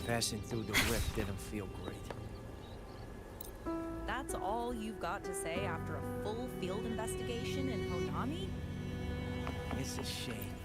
Passing through the rift didn't feel great. That's all you've got to say after a full field investigation in Honami? It's a shame.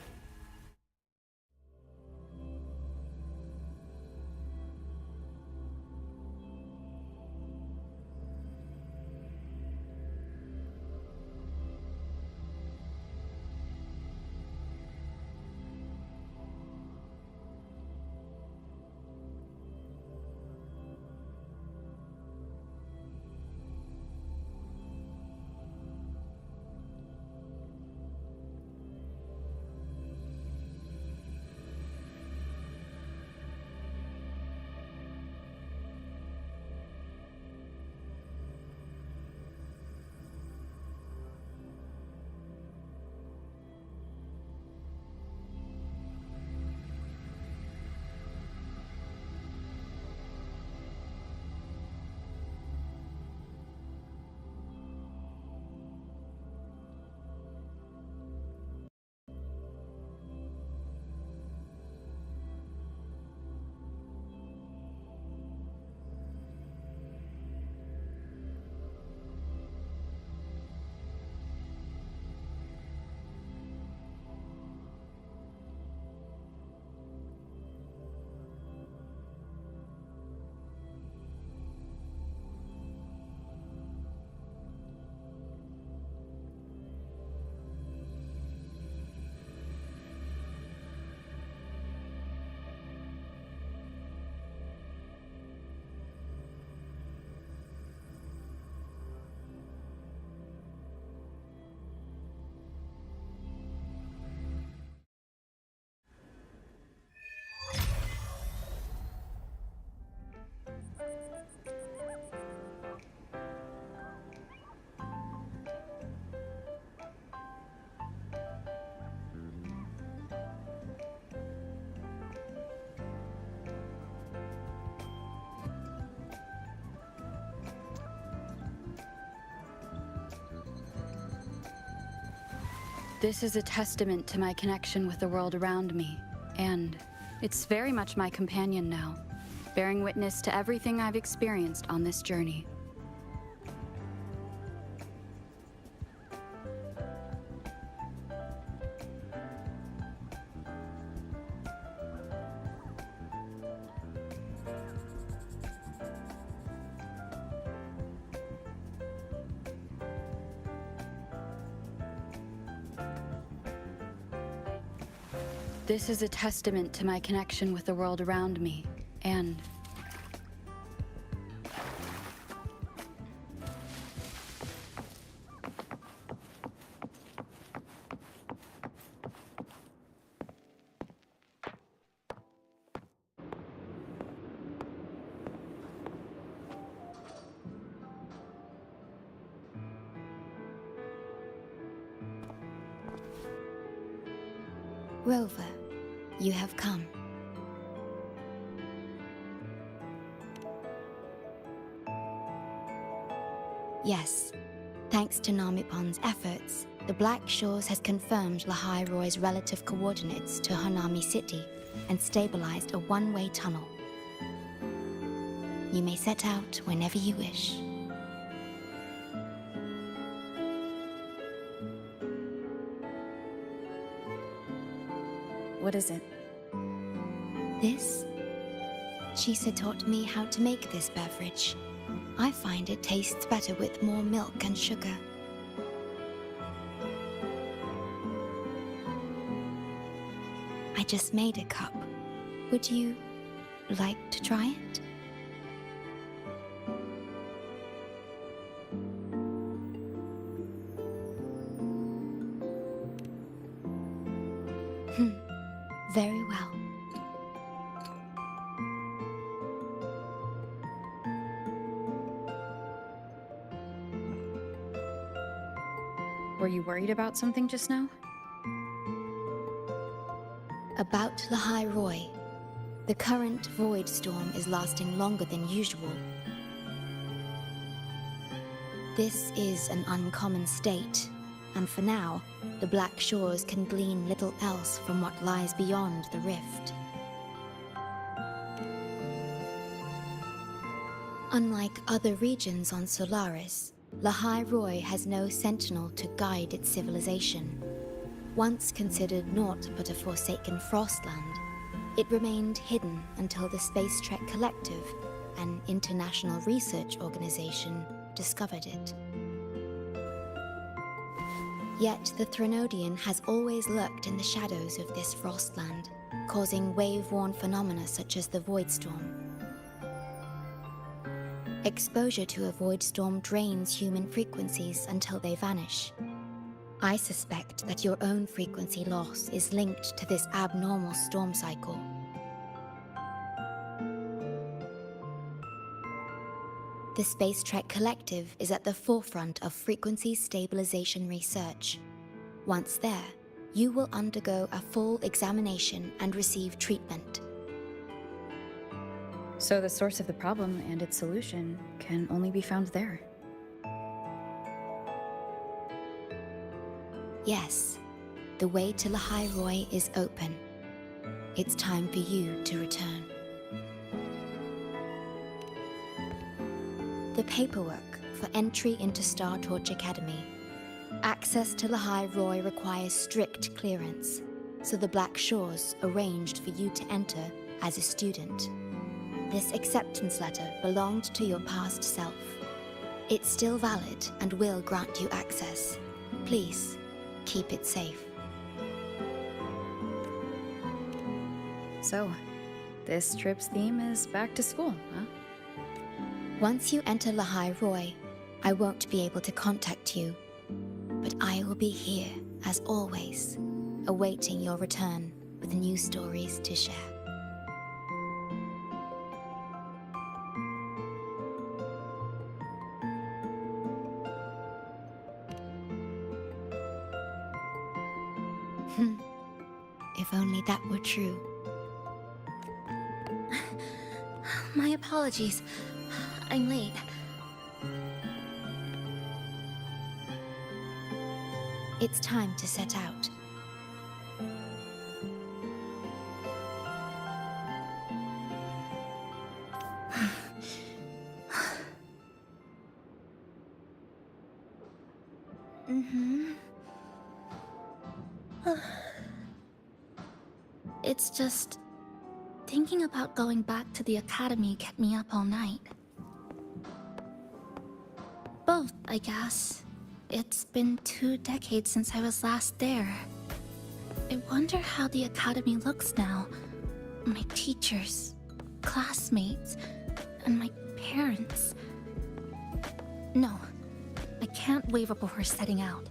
This is a testament to my connection with the world around me, and it's very much my companion now, bearing witness to everything I've experienced on this journey. This is a testament to my connection with the world around me, and Rover, you have come. Yes, thanks to Namipon's efforts, the Black Shores has confirmed Lahai Roy's relative coordinates to Honami City and stabilized a one-way tunnel. You may set out whenever you wish. what is it? This? Shisa taught me how to make this beverage. I find it tastes better with more milk and sugar. I just made a cup. Would you like to try it? Very well. Were you worried about something just now? About Lahai Roy. The current void storm is lasting longer than usual. This is an uncommon state, and for now, the Black Shores can glean little else from what lies beyond the rift. Unlike other regions on Solaris, Lahai Roi has no sentinel to guide its civilization. Once considered naught but a forsaken frostland, it remained hidden until the Space Trek Collective, an international research organization, discovered it. Yet the Threnodian has always lurked in the shadows of this frostland, causing wave-worn phenomena such as the Void Storm. Exposure to a void storm drains human frequencies until they vanish. I suspect that your own frequency loss is linked to this abnormal storm cycle. The Space Trek Collective is at the forefront of frequency stabilization research. Once there, you will undergo a full examination and receive treatment. So the source of the problem and its solution can only be found there. Yes, the way to Lahai Roi is open. It's time for you to return. The paperwork for entry into Star Torch Academy. Access to Lahai Roi requires strict clearance, so the Black Shores arranged for you to enter as a student. This acceptance letter belonged to your past self. It's still valid and will grant you access. Please, keep it safe. So, this trip's theme is back to school, huh? Once you enter Lahai Roi, I won't be able to contact you, but I will be here, as always, awaiting your return with new stories to share. If only that were true. My apologies. I'm late. It's time to set out. It's just... thinking about going back to the academy kept me up all night. Both, I guess. It's been 2 decades since I was last there. I wonder how the academy looks now. My teachers, classmates, and my parents. No, I can't waver before setting out.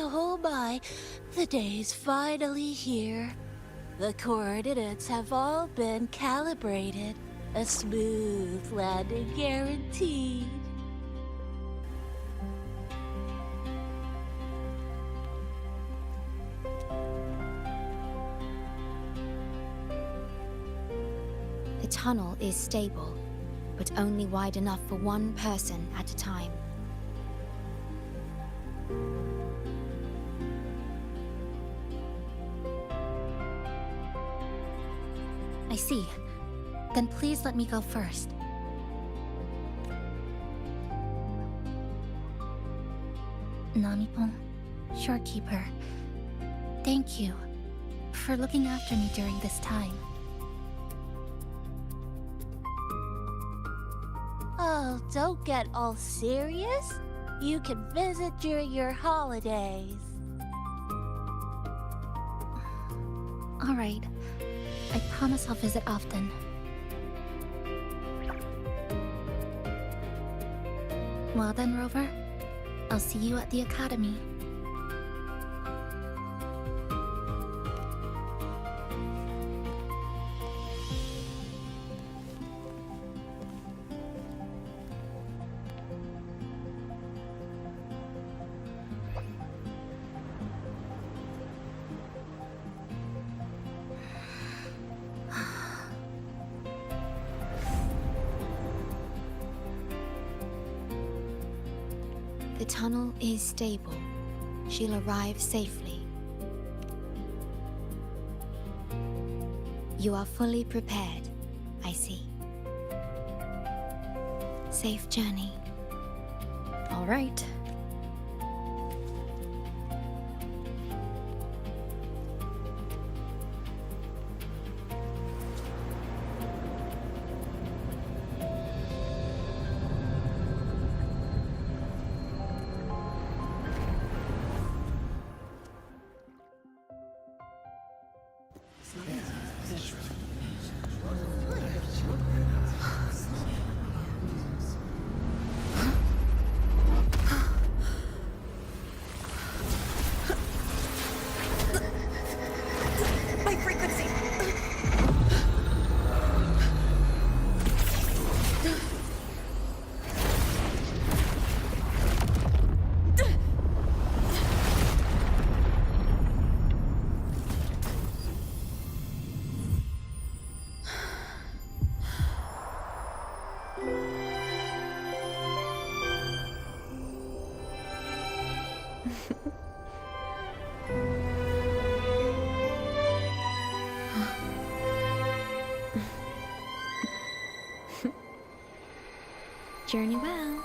Oh my, the day's finally here. The coordinates have all been calibrated. A smooth landing guaranteed. The tunnel is stable, but only wide enough for one person at a time. I see. Then please let me go first. Namipon, Shorekeeper, thank you for looking after me during this time. Oh, don't get all serious. You can visit during your holidays. All right. I promise I'll visit often. Well then, Rover. I'll see you at the academy. The tunnel is stable. She'll arrive safely. You are fully prepared, I see. Safe journey. All right. My frequency! Journey well.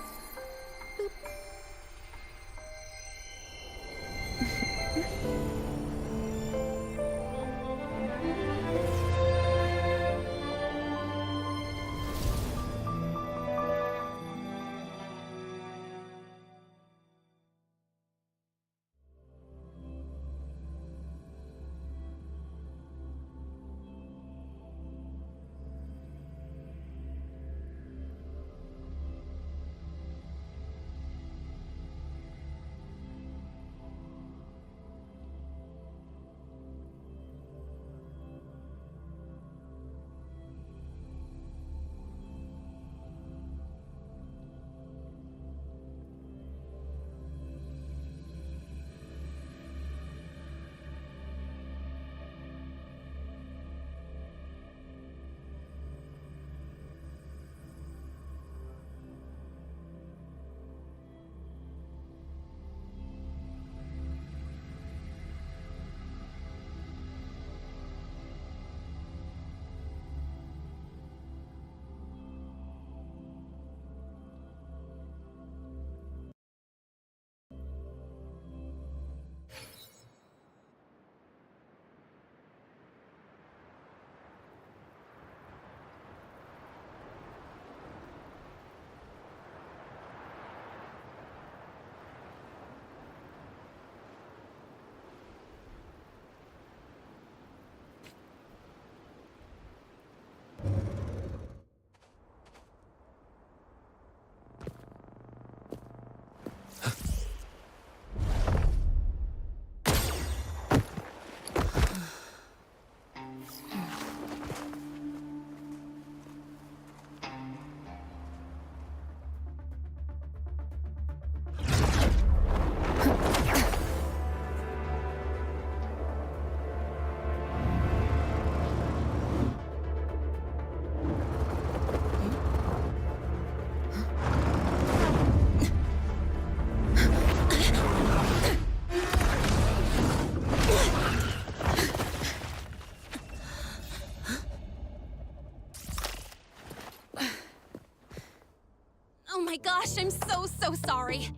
Oh my gosh, I'm so sorry.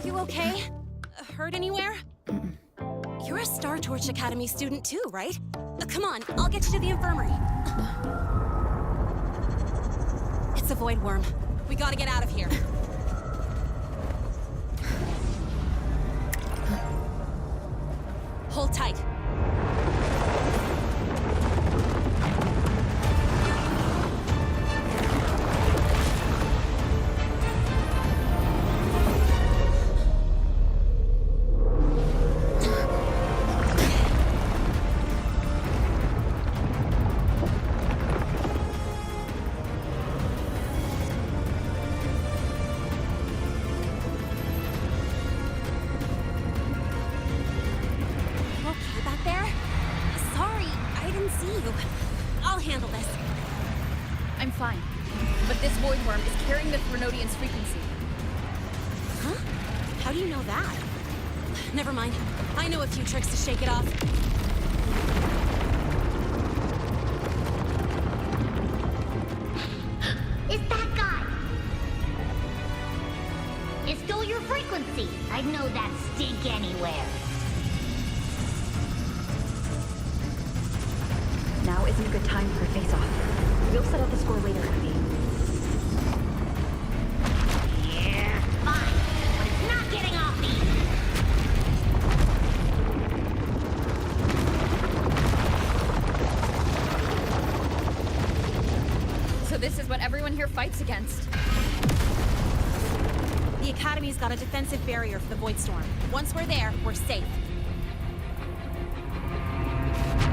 You okay? Hurt anywhere? You're a Star Torch Academy student too, right? Come on, I'll get you to the infirmary. It's a void worm. We gotta get out of here. Hold tight. I'll handle this. I'm fine. But this void worm is carrying the Threnodian's frequency. Huh? How do you know that? Never mind. I know a few tricks to shake it off. It's that guy! It stole your frequency. I'd know that stink anywhere. Now isn't a good time for a face-off. We'll settle the score later, Abby. Yeah, fine. But it's not getting off me. So this is what everyone here fights against. The Academy's got a defensive barrier for the Void Storm. Once we're there, we're safe.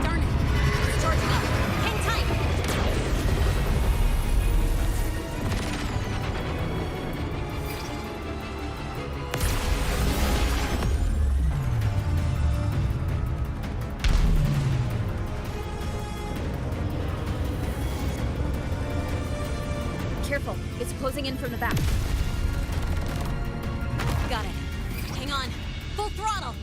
Darn it! It's charging up. Hang tight! Careful, it's closing in from the back. Got it. Hang on. Full throttle!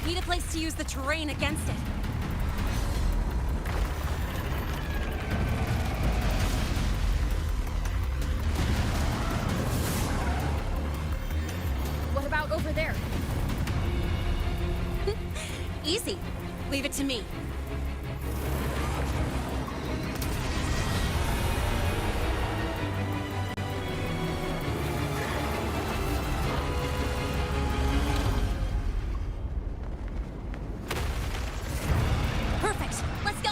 Need a place to use the terrain against it. What about over there? Easy. Leave it to me. Perfect. Let's go.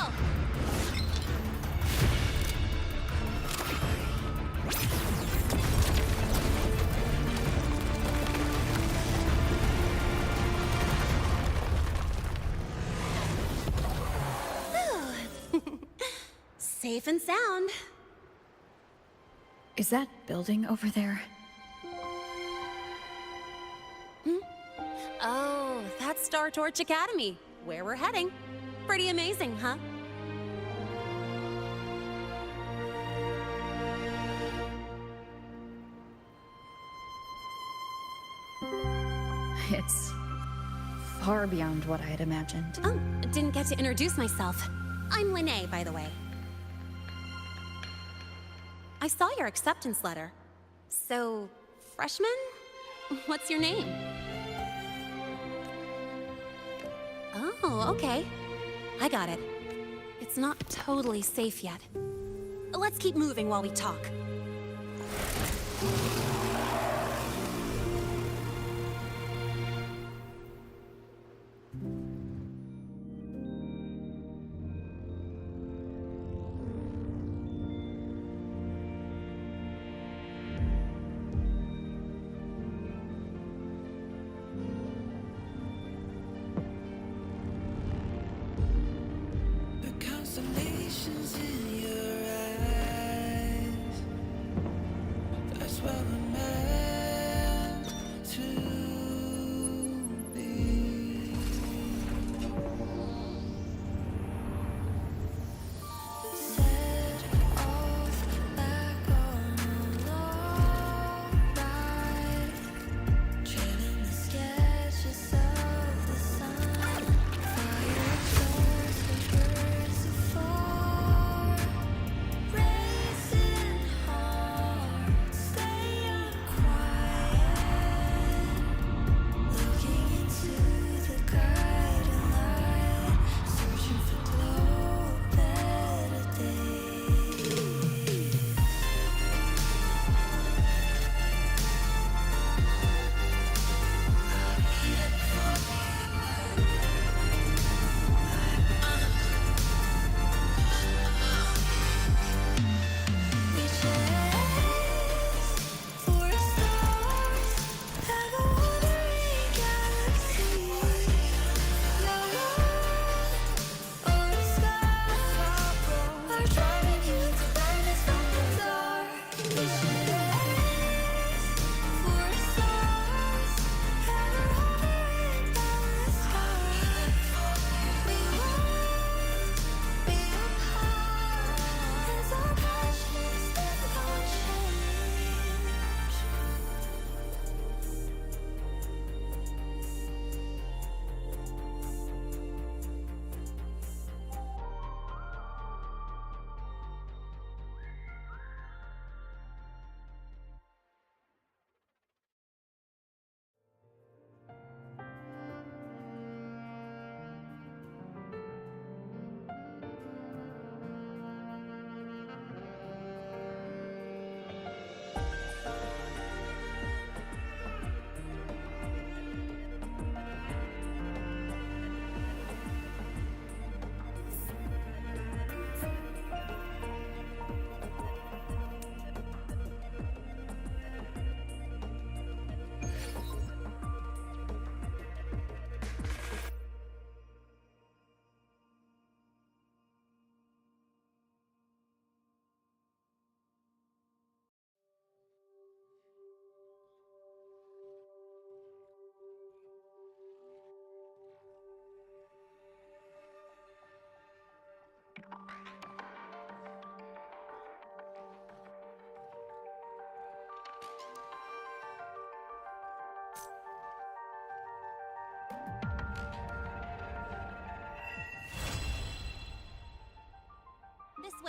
Safe and sound. Is that building over there? Oh, that's Star Torch Academy, where we're heading. Pretty amazing, huh? It's far beyond what I had imagined. Oh, didn't get to introduce myself. I'm Lene, by the way. I saw your acceptance letter. So, freshman? What's your name? Oh, okay. I got it. It's not totally safe yet. Let's keep moving while we talk. The constellations in your eyes. That's why we're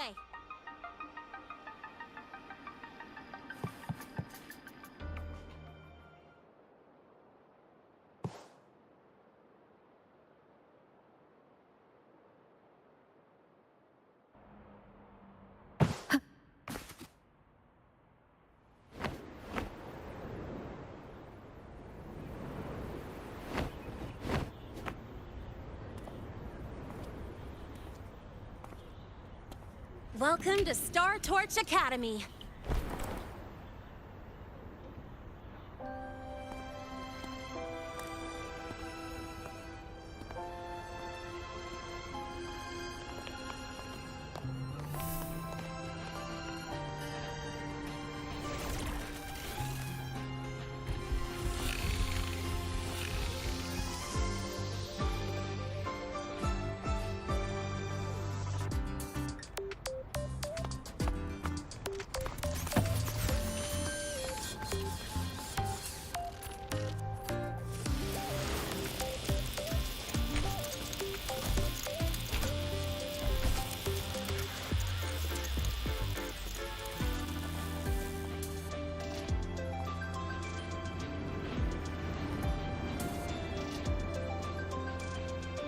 way. Welcome to Star Torch Academy.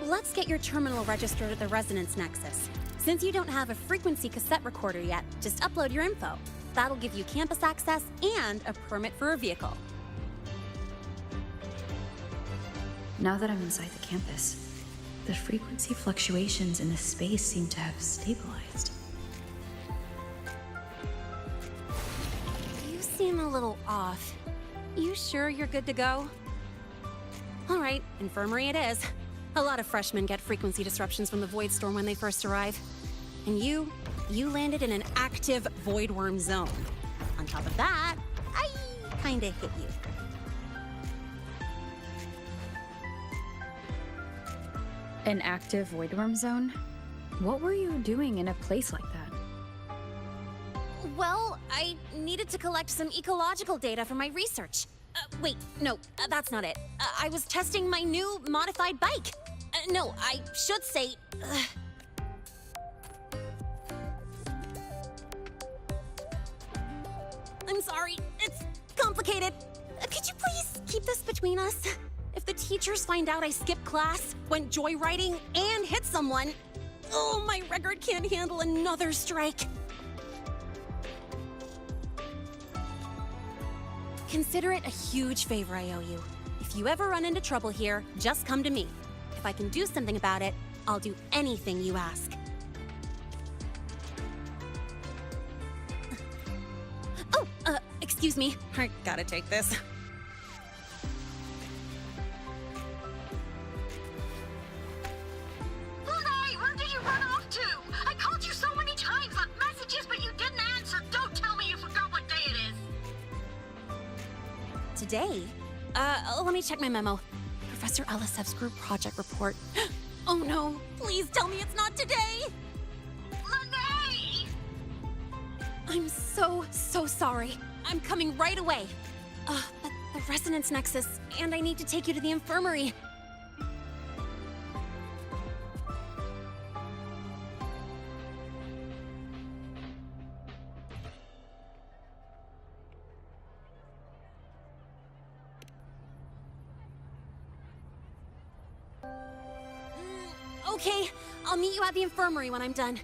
Let's get your terminal registered at the Resonance Nexus. Since you don't have a frequency cassette recorder yet, just upload your info. That'll give you campus access and a permit for a vehicle. Now that I'm inside the campus, the frequency fluctuations in the space seem to have stabilized. You seem a little off. You sure you're good to go? All right, infirmary it is. A lot of freshmen get frequency disruptions from the Void Storm when they first arrive. And you landed in an active Void Worm zone. On top of that, I kinda hit you. An active voidworm zone? What were you doing in a place like that? Well, I needed to collect some ecological data for my research. Wait, no, that's not it. I was testing my new modified bike. No, I should say... I'm sorry, it's complicated. Could you please keep this between us? If the teachers find out I skipped class, went joyriding, and hit someone, oh, my record can't handle another strike. Consider it a huge favor I owe you. If you ever run into trouble here, just come to me. If I can do something about it, I'll do anything you ask. Oh, excuse me. I gotta take this. Hey, where did you run off to? I called you so many times, left messages, but you didn't answer. Don't tell me you forgot what day it is. Today? Let me check my memo. Professor Elisev's group project report. Oh no, please tell me it's not today! Lene! I'm so sorry. I'm coming right away. But the Resonance Nexus, and I need to take you to the infirmary. Okay, I'll meet you at the infirmary when I'm done.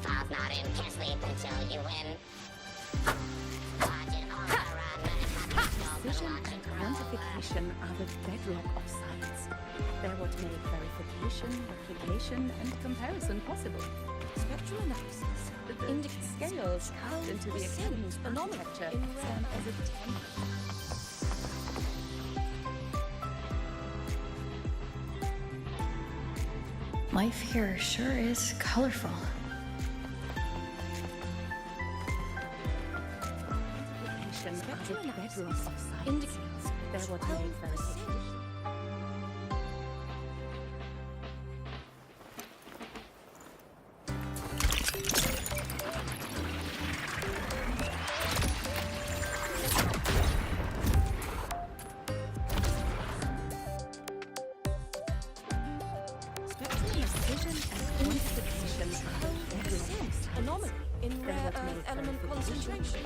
Falls not in, can't sleep until you win. Watch it Precision and quantification are the bedrock of science. They're what make verification, replication, and comparison possible. Spectral analysis. The scales carved into the Academy's architecture serve as a template. Life here sure is colorful. Spectral analysis of science indicates they're what make verification. Anomaly in rare earth element concentration.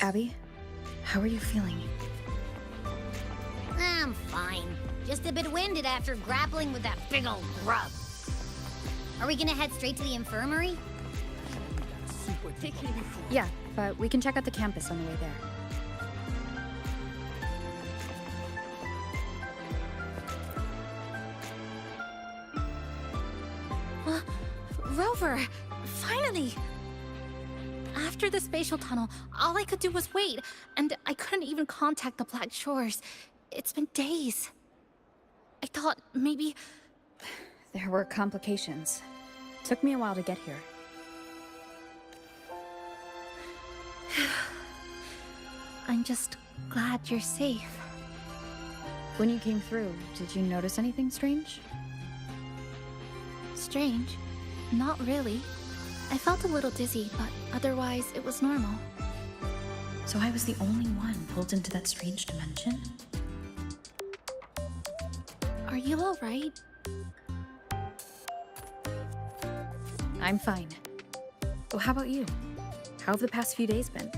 Abby, how are you feeling? I'm fine. Just a bit winded after grappling with that big old grub. Are we gonna head straight to the infirmary? Yeah, but we can check out the campus on the way there. Rover! Finally! After the spatial tunnel, all I could do was wait, and I couldn't even contact the Black Shores. It's been days. I thought maybe... There were complications. Took me a while to get here. I'm just glad you're safe. When you came through, did you notice anything strange? Strange? Not really. I felt a little dizzy, but otherwise it was normal. So I was the only one pulled into that strange dimension? Are you alright? I'm fine. Well, how about you? How have the past few days been?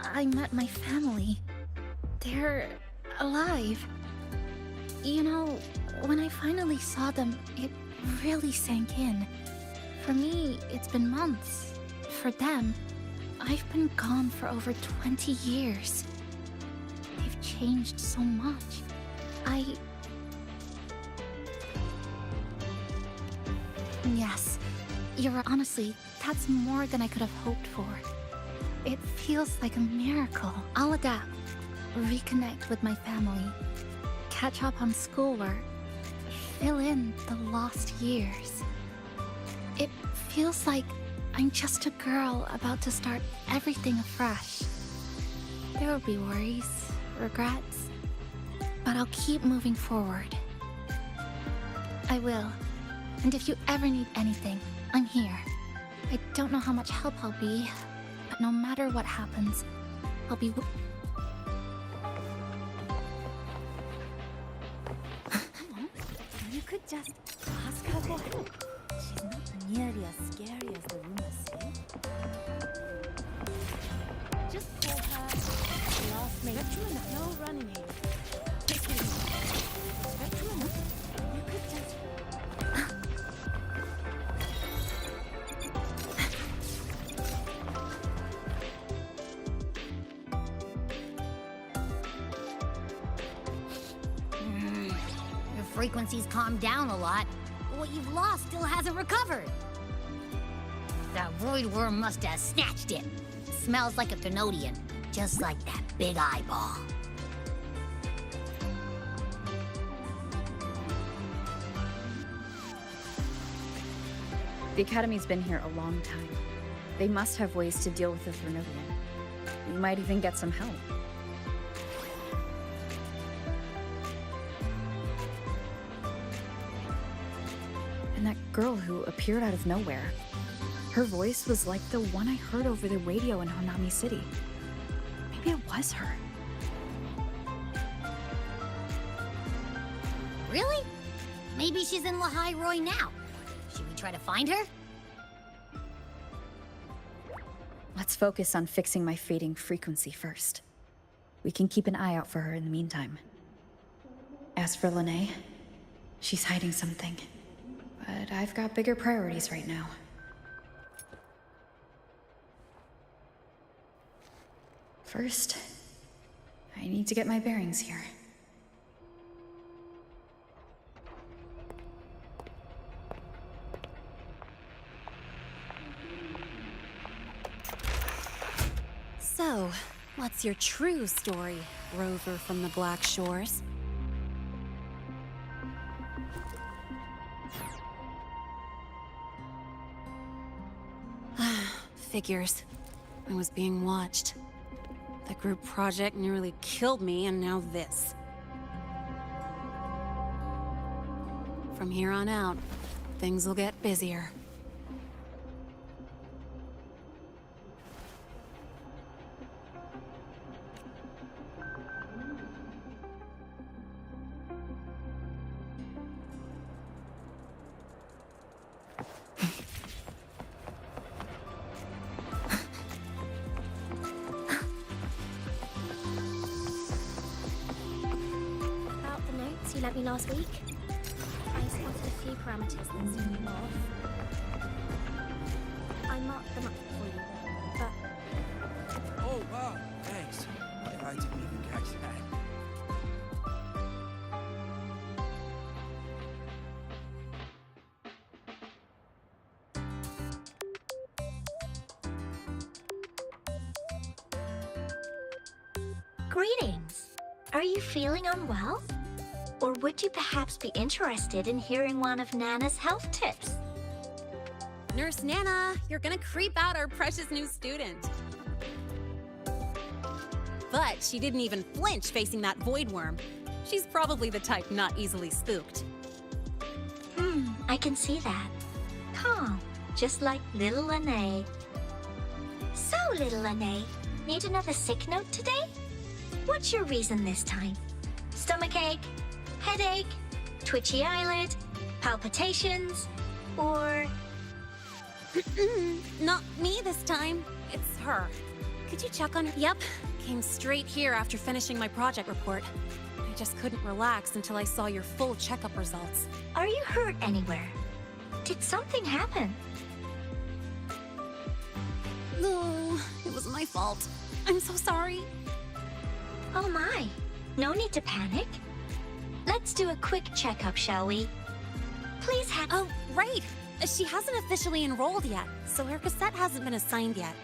I met my family. They're alive. You know, when I finally saw them, it really sank in. For me, it's been months. For them, I've been gone for over 20 years. They've changed so much. Yes, honestly, that's more than I could have hoped for. It feels like a miracle. I'll adapt, reconnect with my family, catch up on schoolwork, fill in the lost years. It feels like I'm just a girl about to start everything afresh. There will be worries, regrets, but I'll keep moving forward. I will. And if you ever need anything, I'm here. I don't know how much help I'll be, but no matter what happens, I'll be You could just ask her for help. She's not nearly as scary as the rumors say. Just tell her, last mate. No running here. Spectrum, you could just... Your frequency's calmed down a lot, but what you've lost still hasn't recovered. That void worm must have snatched it. Smells like a Canodian, just like that big eyeball. The Academy's been here a long time. They must have ways to deal with the Thrunodian. We might even get some help. And that girl who appeared out of nowhere. Her voice was like the one I heard over the radio in Honami City. Maybe it was her. Really? Maybe she's in Lahai Roy now. Should we try to find her? Let's focus on fixing my fading frequency first. We can keep an eye out for her in the meantime. As for Lene, she's hiding something. But I've got bigger priorities right now. First, I need to get my bearings here. So, what's your true story, rover from the Black Shores? Figures. I was being watched. The group project nearly killed me, and now this. From here on out, things will get busier. About the notes you lent me last week, I spotted a few parameters that seem off. I marked them up for you, but Oh, wow, thanks. I didn't even catch that. greetings. Are you feeling unwell? Or would you perhaps be interested in hearing one of Nana's health tips? Nurse Nana, you're gonna creep out our precious new student. But she didn't even flinch facing that void worm. She's probably the type not easily spooked. I can see that. Calm, just like little Lene. So, little Lene, need another sick note today? What's your reason this time? Stomachache? Headache? Twitchy eyelid? Palpitations? Or... Not me this time. It's her. Could you check on her? Yep. Came straight here after finishing my project report. I just couldn't relax until I saw your full checkup results. Are you hurt anywhere? Did something happen? No, it was my fault. I'm so sorry. Oh my, no need to panic. Let's do a quick checkup, shall we? Please have... Oh, right. She hasn't officially enrolled yet, so her cassette hasn't been assigned yet.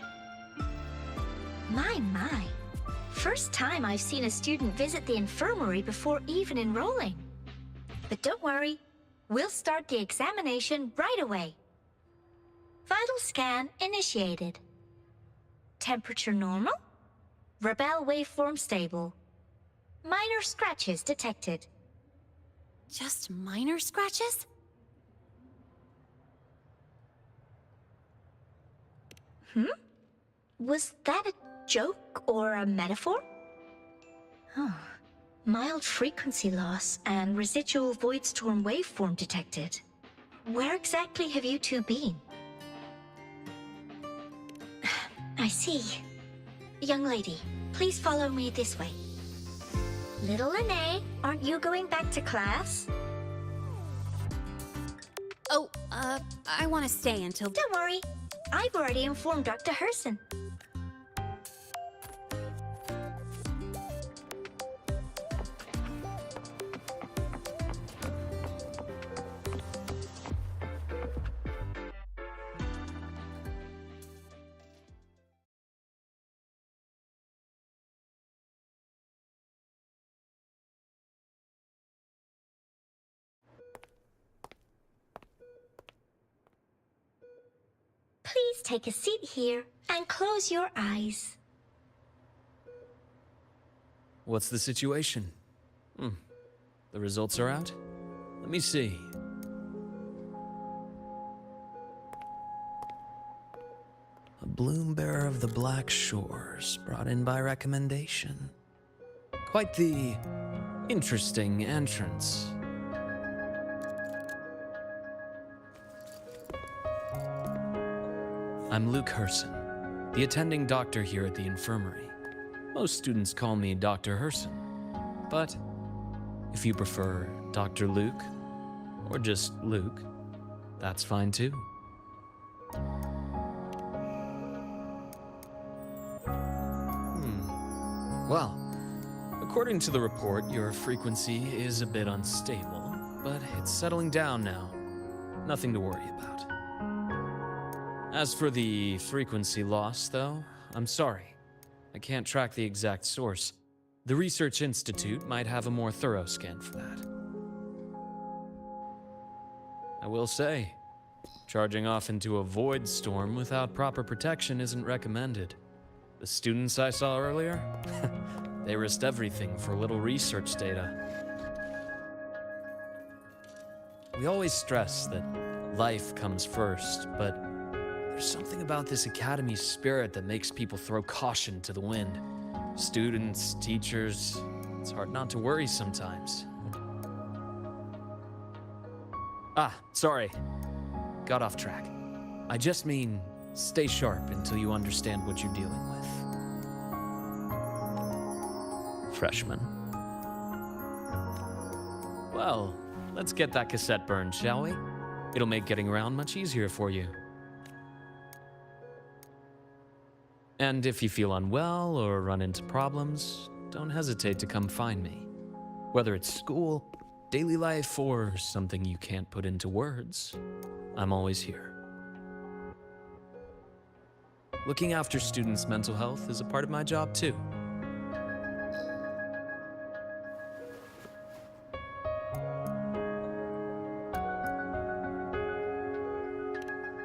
My. First time I've seen a student visit the infirmary before even enrolling. But don't worry, we'll start the examination right away. Vital scan initiated. Temperature normal. Rebel waveform stable. Minor scratches detected. Just minor scratches? Was that a joke or a metaphor? Oh, mild frequency loss and residual void storm waveform detected. Where exactly have you two been? I see. Young lady, please follow me this way. Little Lene, aren't you going back to class? Oh, I want to stay until... Don't worry. I've already informed Dr. Herson. Please take a seat here and close your eyes. What's the situation? The results are out? Let me see. bloom bearer of the Black Shores, brought in by recommendation. Quite the interesting entrance. I'm Luke Herson, the attending doctor here at the infirmary. Most students call me Dr. Herson, but if you prefer Dr. Luke, or just Luke, that's fine too. Well, according to the report, your frequency is a bit unstable, but it's settling down now. Nothing to worry about. As for the frequency loss, though, I'm sorry. I can't track the exact source. The Research Institute might have a more thorough scan for that. I will say, charging off into a void storm without proper protection isn't recommended. The students I saw earlier, they risked everything for a little research data. We always stress that life comes first, but there's something about this academy spirit that makes people throw caution to the wind. Students, teachers, it's hard not to worry sometimes. Sorry. Got off track. I just mean, stay sharp until you understand what you're dealing with. Freshman. Well, let's get that cassette burned, shall we? It'll make getting around much easier for you. And if you feel unwell or run into problems, don't hesitate to come find me. Whether it's school, daily life, or something you can't put into words, I'm always here. Looking after students' mental health is a part of my job too.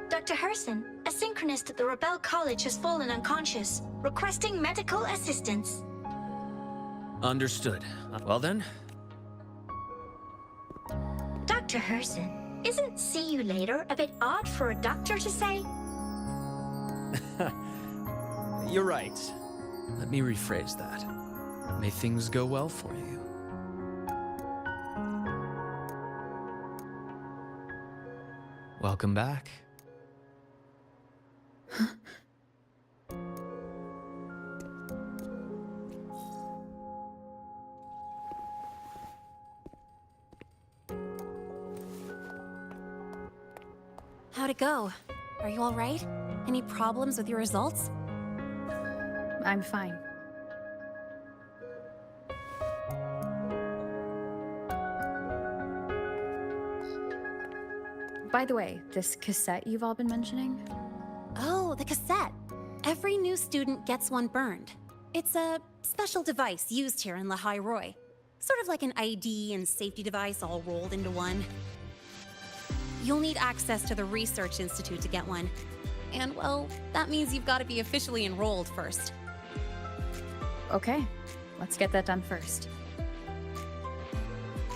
Dr. Herson, a synchronist at the Rebel College has fallen unconscious, requesting medical assistance. Understood. Well then. Dr. Herson, isn't see you later a bit odd for a doctor to say? You're right. Let me rephrase that. May things go well for you. Welcome back. How'd it go? Are you all right? Any problems with your results? I'm fine. By the way, this cassette you've all been mentioning? Oh, the cassette. Every new student gets one burned. It's a special device used here in La High Roy. Sort of like an ID and safety device all rolled into one. You'll need access to the Research Institute to get one. And, well, that means you've got to be officially enrolled first. Okay, let's get that done first.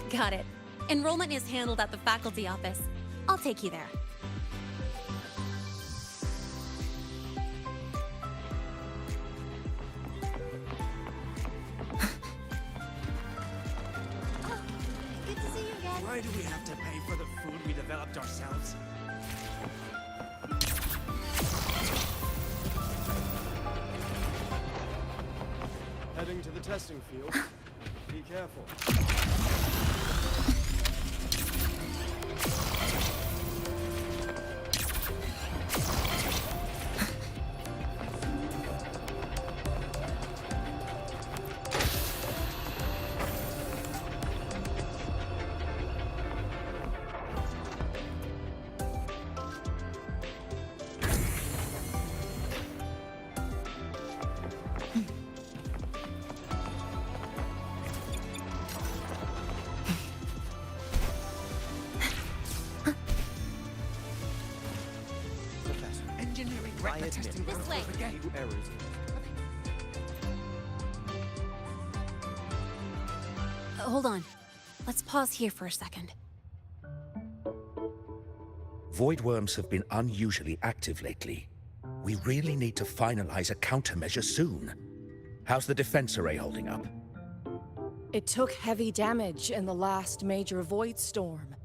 Got it. Enrollment is handled at the faculty office. I'll take you there. Good to see you again. Why do we have to pay for the food we developed ourselves? Heading to the testing field. Be careful. Engineering I retina admit, testing This way. again. few errors. Hold on. Let's pause here for a second. Void worms have been unusually active lately. We really need to finalize a countermeasure soon. How's the defense array holding up? It took heavy damage in the last major void storm.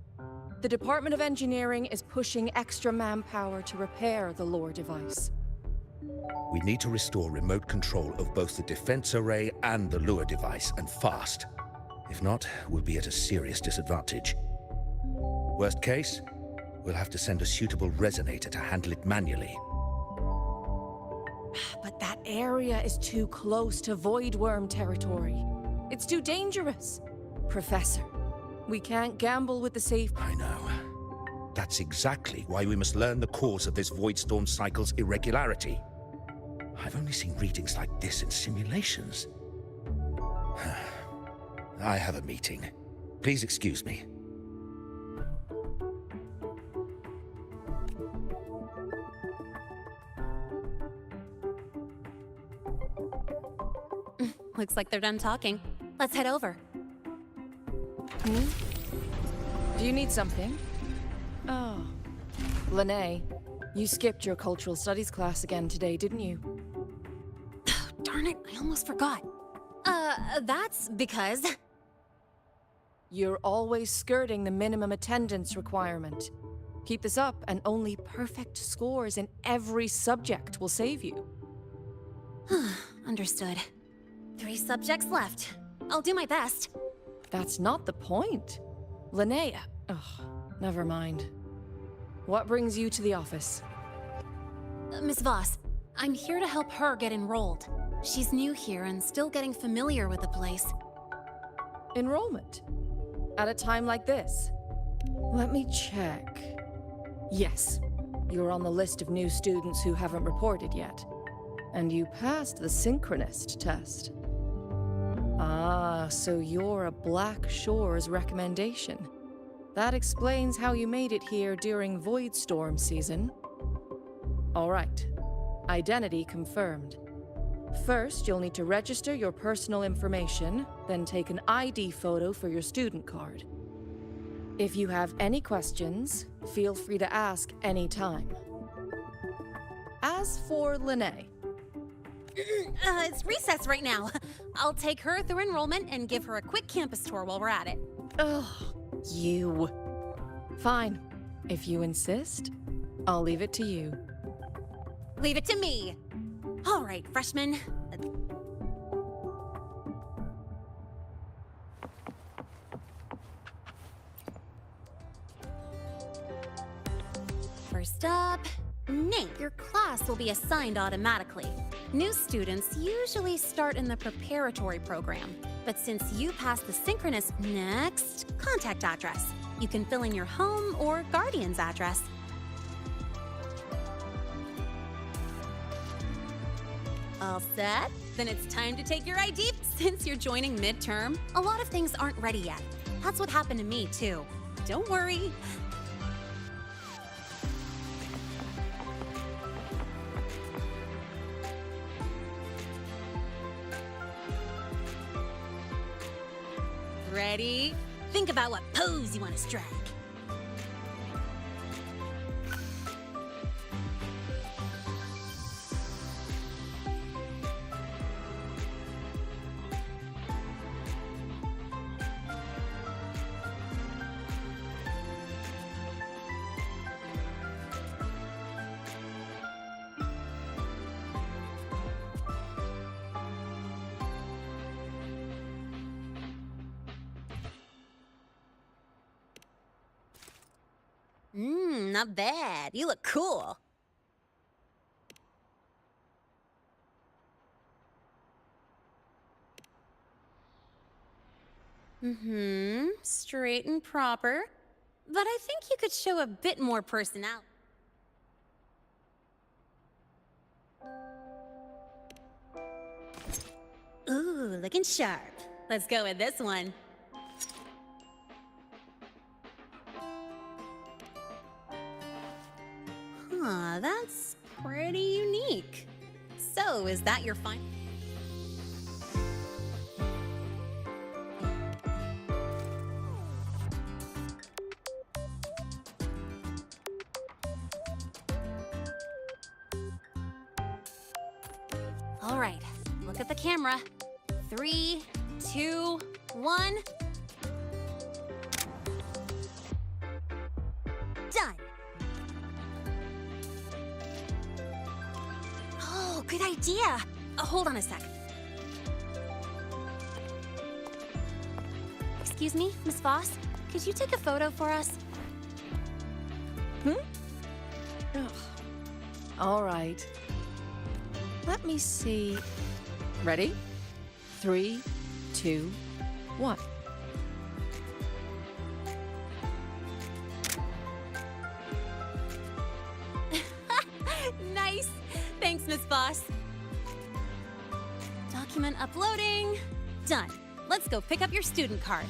The Department of Engineering is pushing extra manpower to repair the lore device. We need to restore remote control of both the defense array and the lure device, and fast. If not, we'll be at a serious disadvantage. Worst case, we'll have to send a suitable resonator to handle it manually. But that area is too close to void worm territory. It's too dangerous. Professor, we can't gamble with the safety. I know. That's exactly why we must learn the cause of this void storm cycle's irregularity. I've only seen readings like this in simulations. I have a meeting. Please excuse me. Looks like they're done talking. Let's head over. Do you need something? Oh. Lene, you skipped your cultural studies class again today, didn't you? Darn it, I almost forgot. That's because... You're always skirting the minimum attendance requirement. Keep this up, and only perfect scores in every subject will save you. Understood. 3 subjects left. I'll do my best. That's not the point. Linnea. Ugh, never mind. What brings you to the office? Miss Voss, I'm here to help her get enrolled. She's new here and still getting familiar with the place. Enrollment? At a time like this? Let me check. Yes, you're on the list of new students who haven't reported yet. And you passed the synchronist test. Ah, so you're a Black Shores recommendation. That explains how you made it here during Void Storm season. All right. Identity confirmed. First, you'll need to register your personal information, then take an ID photo for your student card. If you have any questions, feel free to ask any time. As for Lene... It's recess right now. I'll take her through enrollment and give her a quick campus tour while we're at it. Ugh, you. Fine. If you insist, I'll leave it to you. Leave it to me. All right, freshmen. First up, Nate. Your class will be assigned automatically. New students usually start in the preparatory program, but since you passed the synchronous next contact address, you can fill in your home or guardian's address. All set? Then it's time to take your ID. Since you're joining midterm, a lot of things aren't ready yet. That's what happened to me, too. Don't worry. Ready? Think about what pose you want to strike. Not bad. You look cool. Straight and proper. But I think you could show a bit more personality. Ooh, looking sharp. Let's go with this one. Huh, that's pretty unique. So, is that your final? All right, look at the camera. 3, 2, 1. Done. Oh, good idea. Hold on a sec. Excuse me, Miss Voss? Could you take a photo for us? Ugh. All right. Let me see. Ready? 3, 2, 1. Nice. Thanks, Miss Voss. Document uploading. Done. Let's go pick up your student card.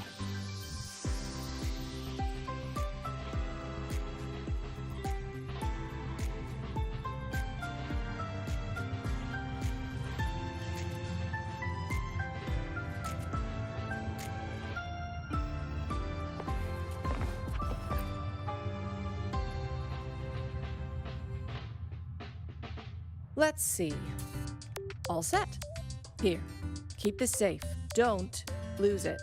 Let's see. All set. Here, keep this safe. Don't lose it.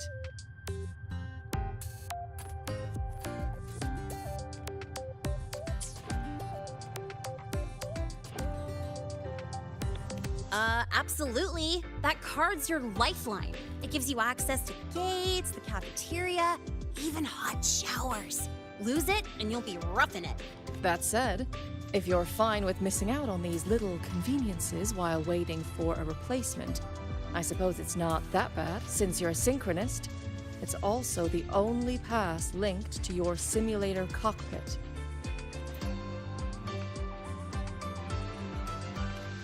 Absolutely. That card's your lifeline. It gives you access to gates, the cafeteria, even hot showers. Lose it, and you'll be roughing it. That said, if you're fine with missing out on these little conveniences while waiting for a replacement, I suppose it's not that bad, since you're a synchronist. It's also the only pass linked to your simulator cockpit.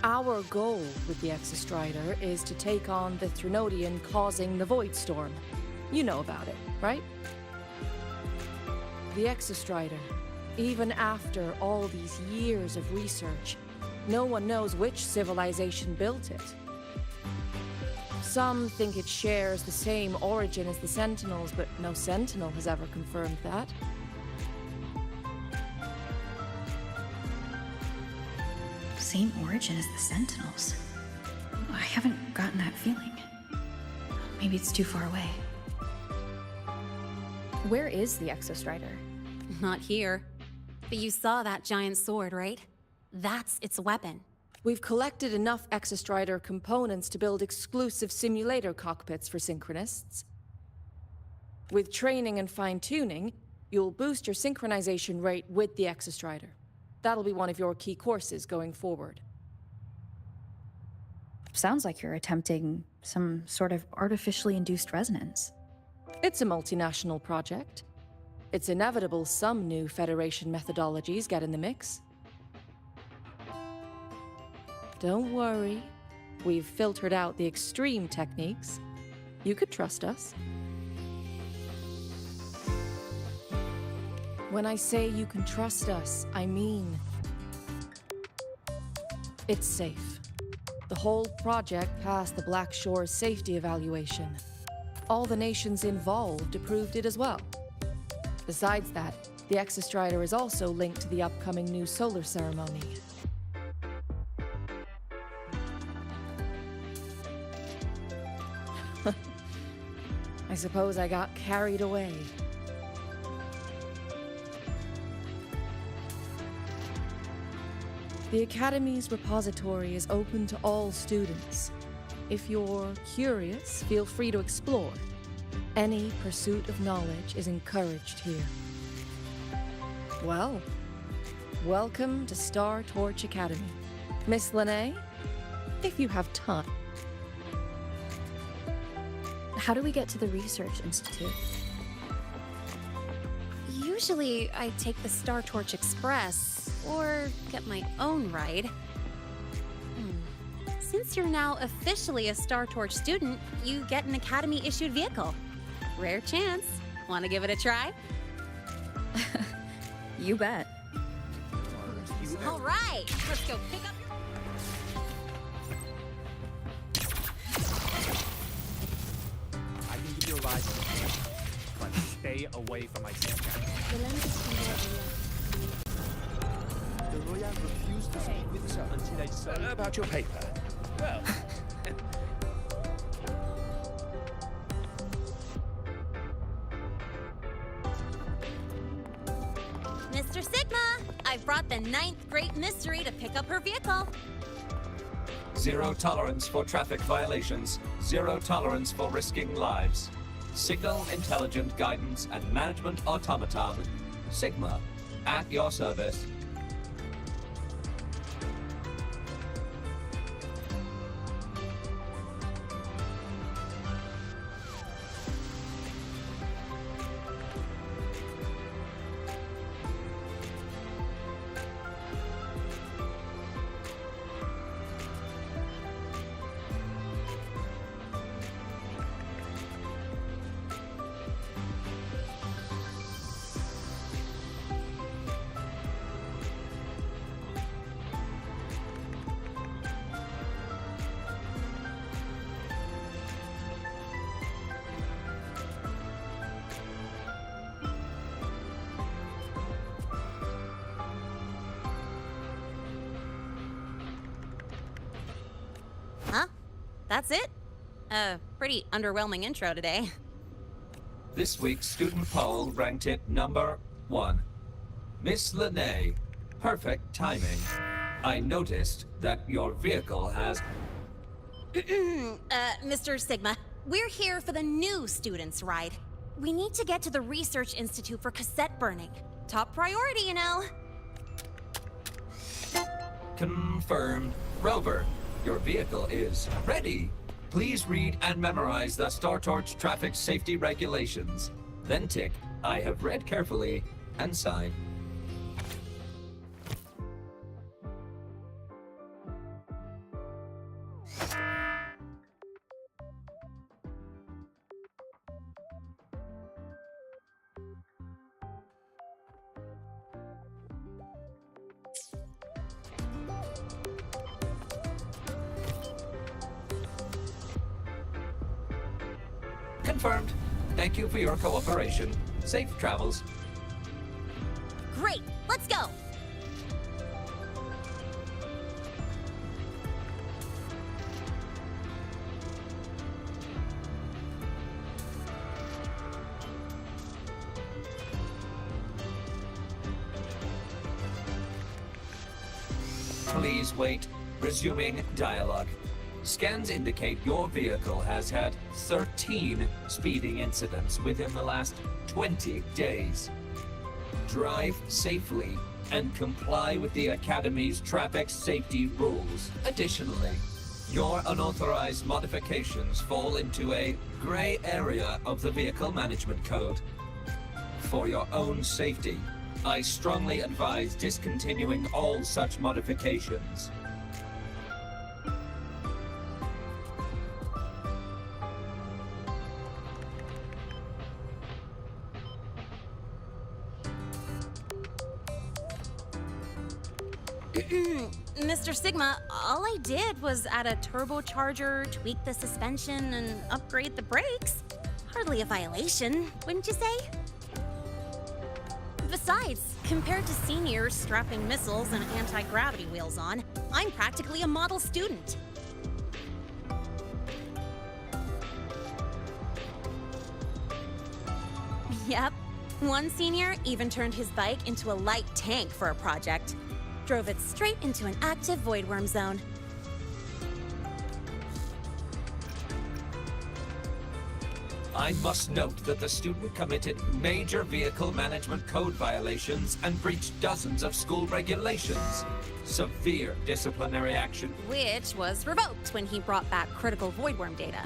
Our goal with the Exostrider is to take on the Threnodian causing the Void Storm. You know about it, right? The Exostrider. Even after all these years of research, no one knows which civilization built it. Some think it shares the same origin as the Sentinels, but no Sentinel has ever confirmed that. Same origin as the Sentinels. I haven't gotten that feeling. Maybe it's too far away. Where is the Exostrider? Not here. But you saw that giant sword, right? That's its weapon. We've collected enough Exostrider components to build exclusive simulator cockpits for synchronists. With training and fine-tuning, you'll boost your synchronization rate with the Exostrider. That'll be one of your key courses going forward. Sounds like you're attempting some sort of artificially induced resonance. It's a multinational project. It's inevitable some new Federation methodologies get in the mix. Don't worry. We've filtered out the extreme techniques. You could trust us. When I say you can trust us, I mean it's safe. The whole project passed the Black Shore's safety evaluation. All the nations involved approved it as well. Besides that, the Exostrider is also linked to the upcoming new solar ceremony. I suppose I got carried away. The Academy's repository is open to all students. If you're curious, feel free to explore. Any pursuit of knowledge is encouraged here. Well, welcome to Star Torch Academy. Miss Lene, if you have time. How do we get to the Research Institute? Usually, I take the Star Torch Express, or get my own ride. Since you're now officially a Star Torch student, you get an Academy-issued vehicle. Rare chance. Want to give it a try? You bet. All right, let's go pick up I can give you a ride, but stay away from my sister. The lawyer refused to speak with her until I saw About your paper. Well, Mr. Sigma, I've brought the 9th Great Mystery to pick up her vehicle. Zero tolerance for traffic violations. Zero tolerance for risking lives. Signal Intelligent Guidance and Management Automaton. Sigma, at your service. Huh? That's it? Pretty underwhelming intro today. This week's student poll ranked it number 1. Miss Lene, perfect timing. I noticed that your vehicle has... Mr. Sigma, we're here for the new students' ride. We need to get to the Research Institute for cassette burning. Top priority, you know. Confirmed. Rover, your vehicle is ready. Please read and memorize the StarTorch traffic safety regulations. Then tick, I have read carefully, and sign. Confirmed. Thank you for your cooperation. Safe travels. Great, let's go. Please wait. Resuming dialogue. Scans indicate your vehicle has had 13 speeding incidents within the last 20 days. Drive safely and comply with the Academy's traffic safety rules. Additionally, your unauthorized modifications fall into a gray area of the Vehicle Management Code. For your own safety, I strongly advise discontinuing all such modifications. Mr. Sigma, all I did was add a turbocharger, tweak the suspension, and upgrade the brakes. Hardly a violation, wouldn't you say? Besides, compared to seniors strapping missiles and anti-gravity wheels on, I'm practically a model student. Yep. One senior even turned his bike into a light tank for a project. Drove it straight into an active voidworm zone. I must note that the student committed major vehicle management code violations and breached dozens of school regulations. Severe disciplinary action. Which was revoked when he brought back critical voidworm data.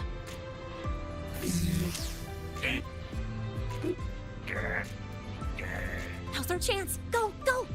Now's our chance. Go, go!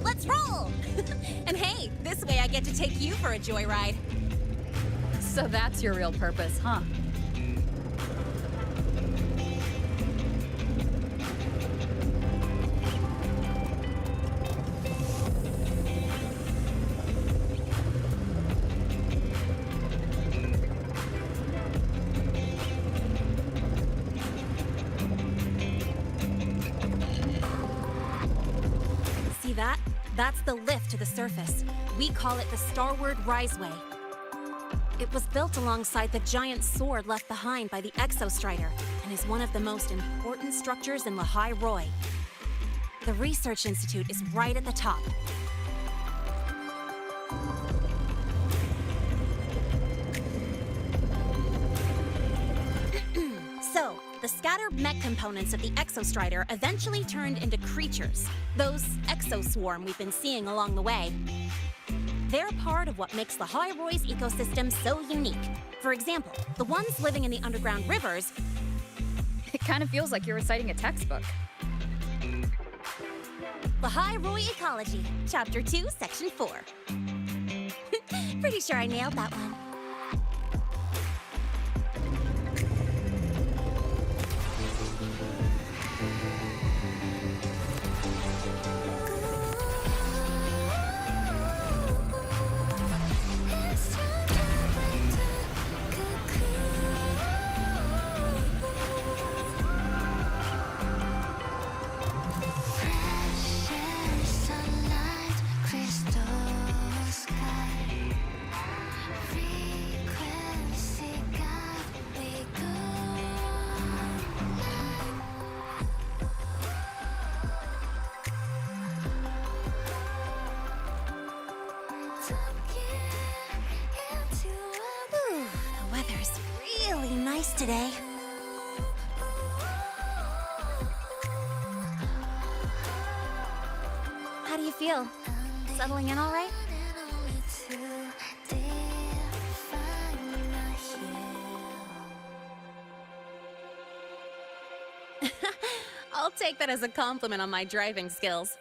Let's roll! And hey, this way I get to take you for a joyride. So that's your real purpose, huh? See that? That's the lift to the surface. We call it the Starward Riseway. It was built alongside the giant sword left behind by the Exostrider and is one of the most important structures in Lehigh Roy. The Research Institute is right at the top. So, the scattered mech components of the Exostrider eventually turned into creatures, those exoswarm we've been seeing along the way. They're part of what makes Lehigh Roy's ecosystem so unique. For example, the ones living in the underground rivers. It kind of feels like you're reciting a textbook. Lehigh Roy Ecology, Chapter 2, Section 4. Pretty sure I nailed that one. The weather's really nice today. How do you feel? Settling in all right? I'll take that as a compliment on my driving skills.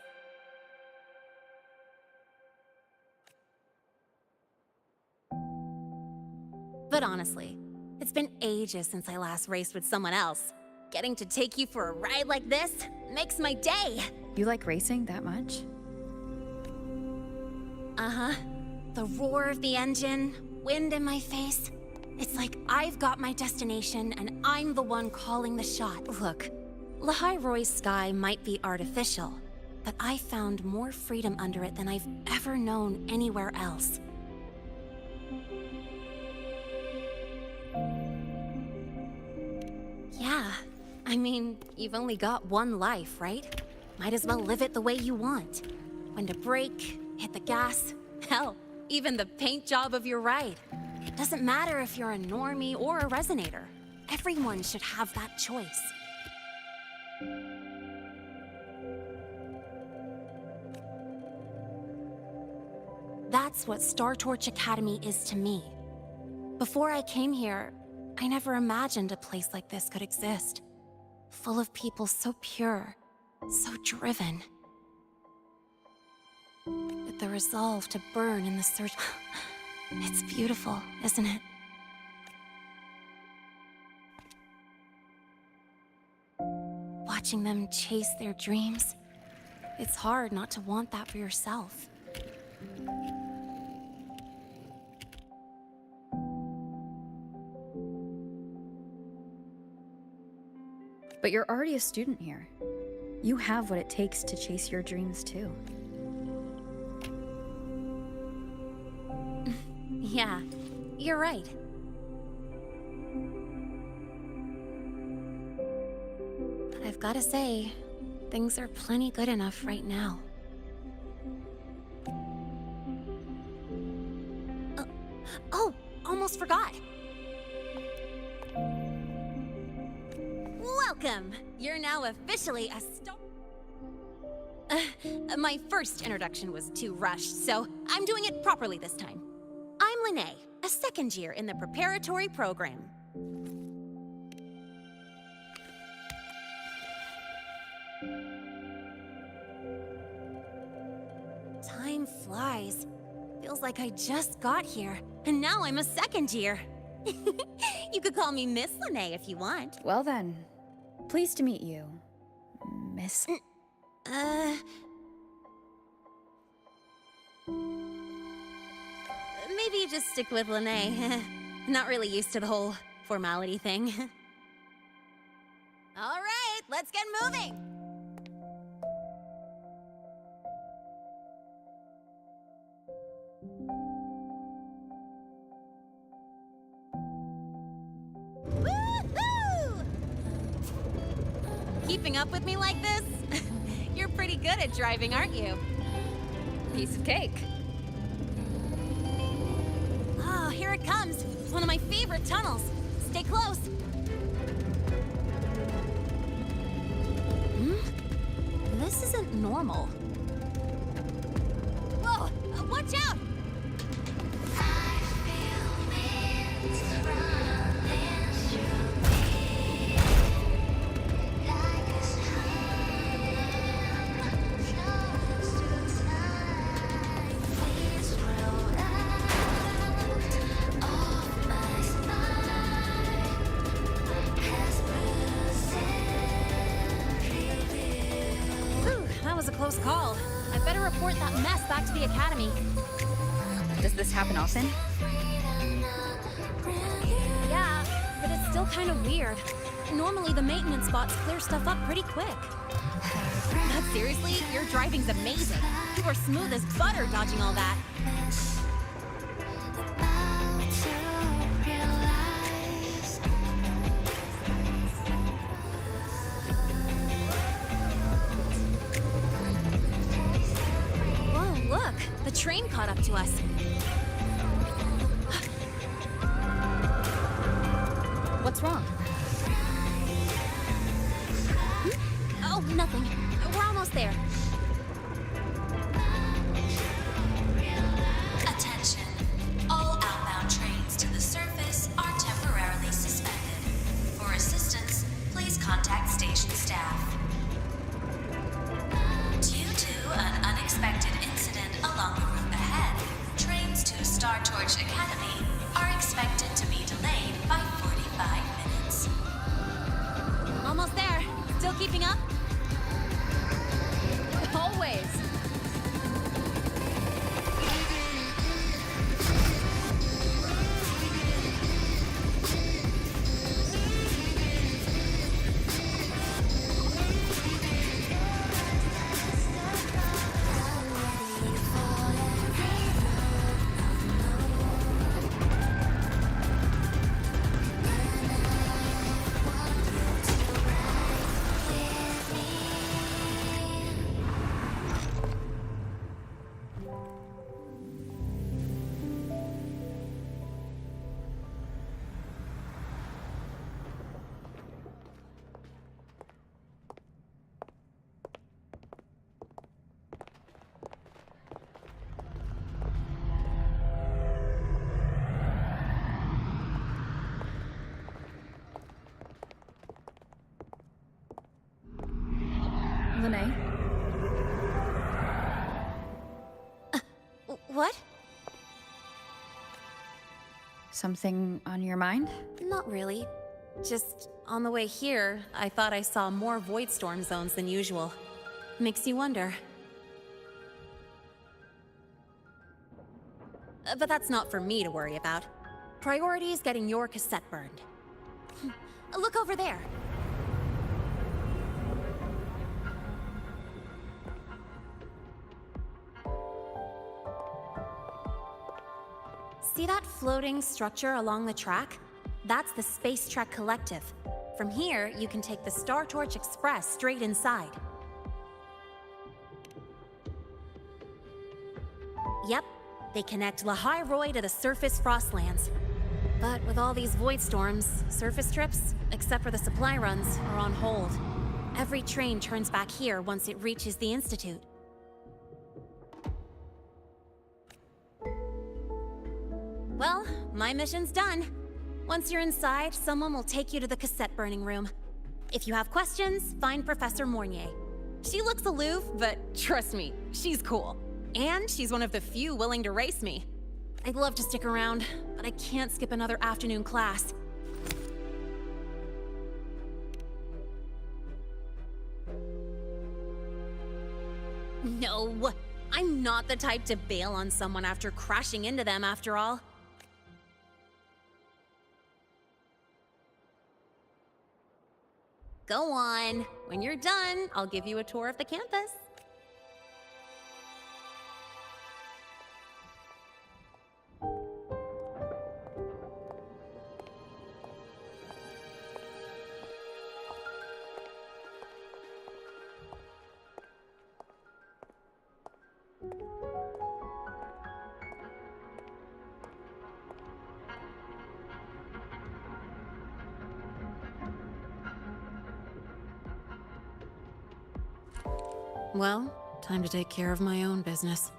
But honestly, it's been ages since I last raced with someone else. Getting to take you for a ride like this makes my day. You like racing that much? Uh-huh. The roar of the engine, wind in my face. It's like I've got my destination and I'm the one calling the shot. Look, Lehigh Roy's sky might be artificial, but I found more freedom under it than I've ever known anywhere else. Yeah, I mean, you've only got one life, right? Might as well live it the way you want. When to brake, hit the gas, hell, even the paint job of your ride. It doesn't matter if you're a normie or a resonator. Everyone should have that choice. That's what Star Torch Academy is to me. Before I came here, I never imagined a place like this could exist. Full of people so pure, so driven. With the resolve to burn in the search. It's beautiful, isn't it? Watching them chase their dreams, it's hard not to want that for yourself. But you're already a student here. You have what it takes to chase your dreams, too. Yeah, you're right. But I've gotta say, things are plenty good enough right now. Oh, almost forgot. Welcome! You're now officially a star. My first introduction was too rushed, so I'm doing it properly this time. I'm Lene, a second year in the preparatory program. Time flies. Feels like I just got here, and now I'm a second year. You could call me Miss Lene if you want. Well then, pleased to meet you, Miss... Maybe just stick with Lene. Not really used to the whole formality thing. All right, let's get moving! Woohoo! Keeping up with me like this? You're pretty good at driving, aren't you? Piece of cake. Oh, here it comes. One of my favorite tunnels. Stay close. This isn't normal. Whoa! Watch out! Close call. I better report that mess back to the academy. Does this happen often? Yeah, but it's still kind of weird. Normally the maintenance bots clear stuff up pretty quick. But seriously, your driving's amazing. You were smooth as butter dodging all that. The train caught up to us. What's wrong? Oh, nothing. We're almost there. Attention. All outbound trains to the surface are temporarily suspended. For assistance, please contact station staff. Due to an unexpected incident along the route ahead, trains to Star Torch Academy are expected to be delayed by 45 minutes. Almost there. Still keeping up? Always. Lene? What? Something on your mind? Not really. Just on the way here, I thought I saw more void storm zones than usual. Makes you wonder. But that's not for me to worry about. Priority is getting your cassette burned. Look over there. See that floating structure along the track? That's the Space Trek Collective. From here, you can take the Star Torch Express straight inside. Yep, they connect Lahai Roy to the surface Frostlands. But with all these void storms, surface trips, except for the supply runs, are on hold. Every train turns back here once it reaches the Institute. Well, my mission's done. Once you're inside, someone will take you to the cassette burning room. If you have questions, find Professor Mornier. She looks aloof, but trust me, she's cool. And she's one of the few willing to race me. I'd love to stick around, but I can't skip another afternoon class. No, I'm not the type to bail on someone after crashing into them, after all. Go on. When you're done, I'll give you a tour of the campus. Well, time to take care of my own business.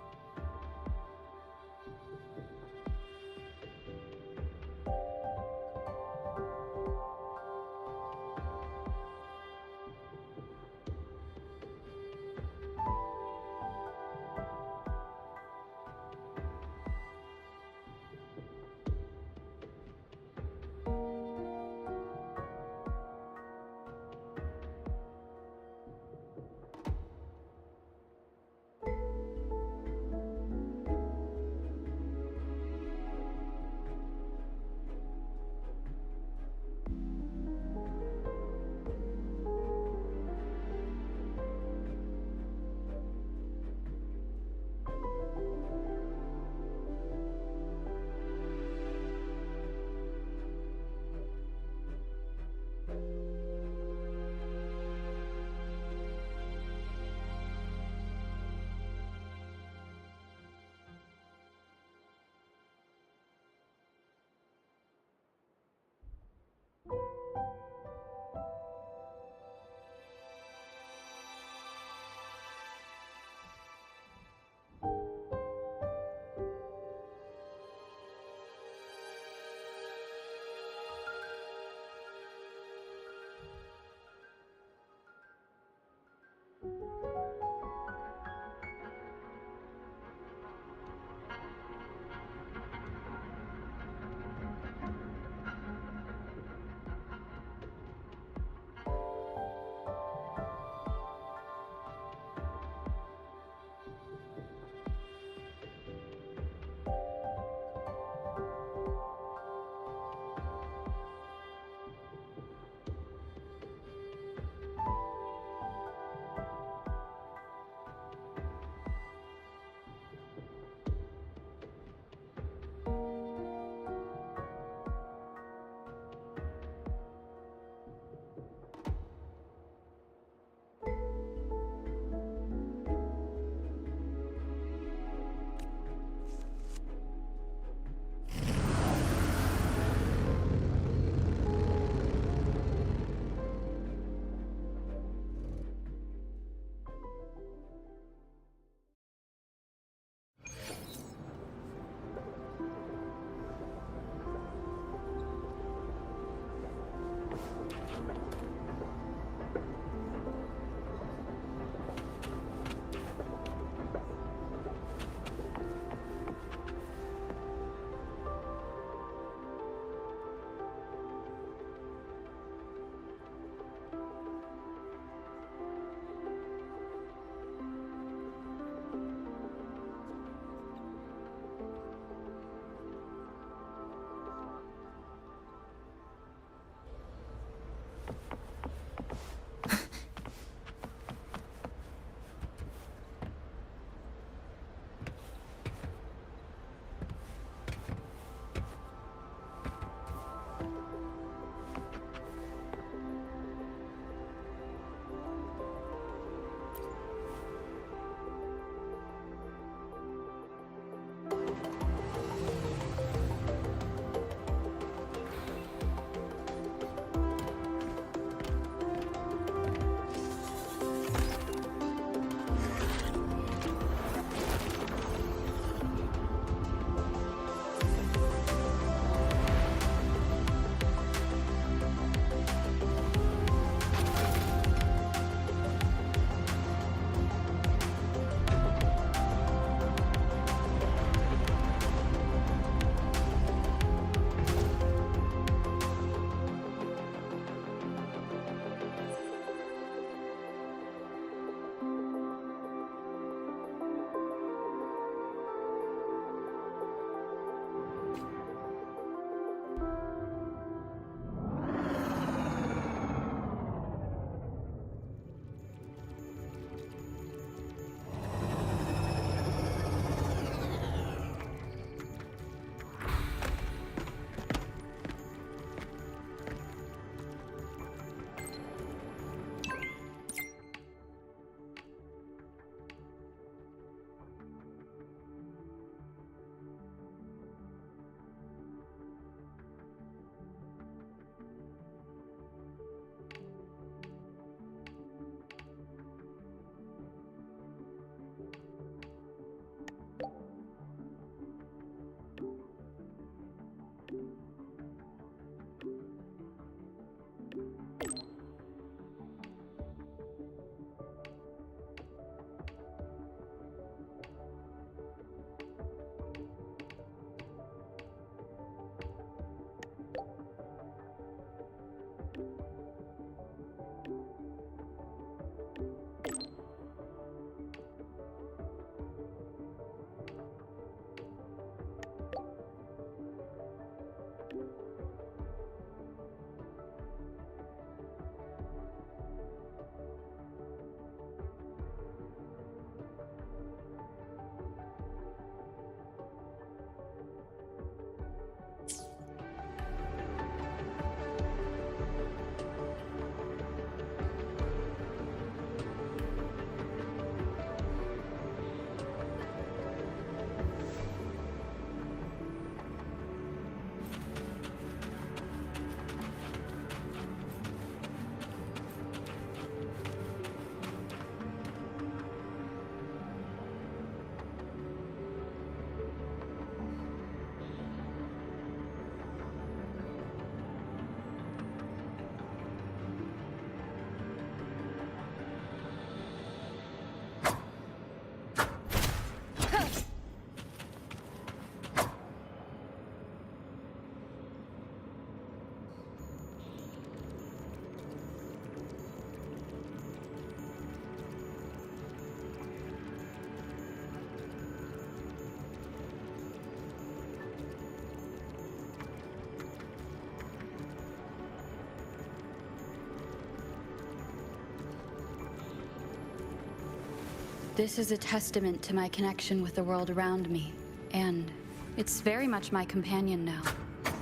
This is a testament to my connection with the world around me, and it's very much my companion now.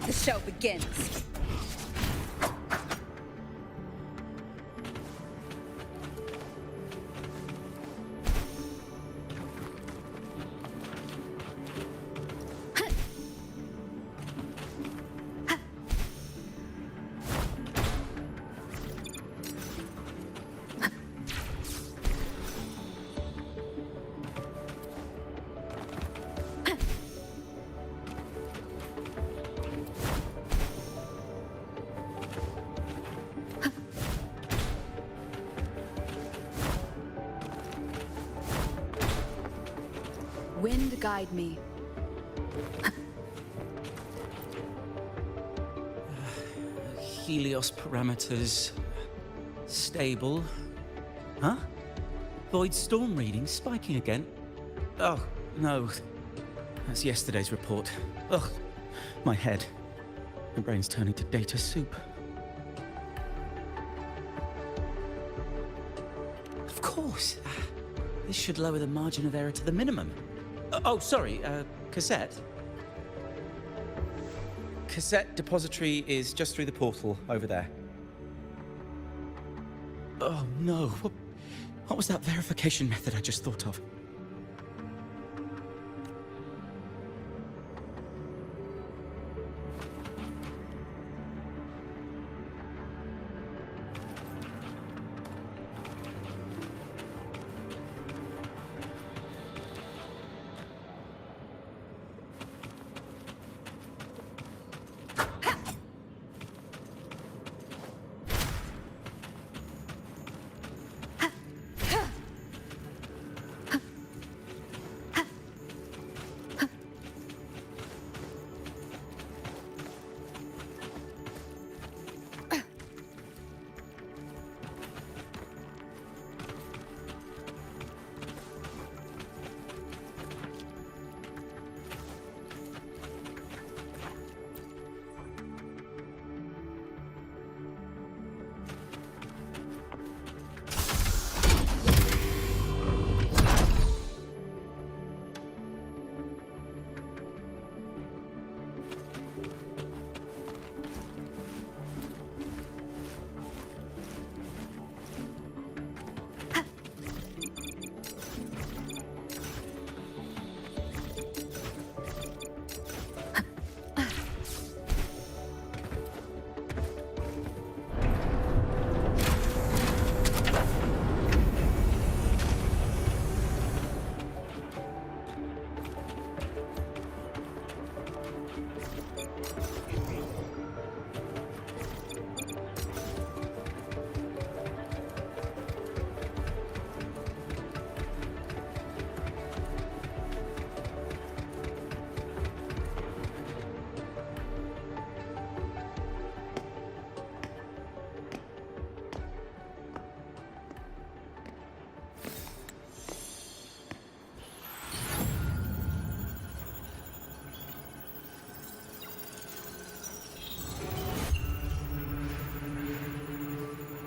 The show begins. Wind guide me. Helios parameters stable. Huh? Void storm readings spiking again. Oh, no. That's yesterday's report. Ugh, my head. My brain's turning to data soup. Of course. This should lower the margin of error to the minimum. Oh, sorry, cassette. Cassette depository is just through the portal over there. Oh no, what was that verification method I just thought of?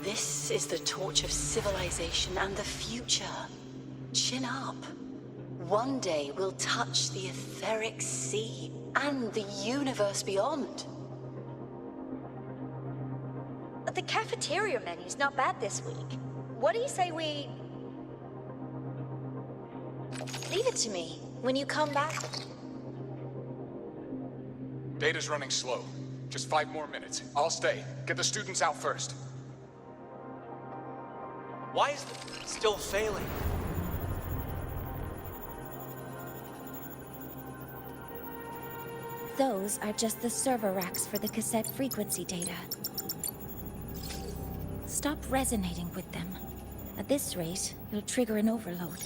This is the torch of civilization and the future. Chin up. One day we'll touch the etheric sea and the universe beyond. The cafeteria menu's not bad this week. What do you say we... Leave it to me when you come back. Data's running slow. Just 5 more minutes. I'll stay. Get the students out first. Why is it still failing? Those are just the server racks for the cassette frequency data. Stop resonating with them. At this rate, you'll trigger an overload.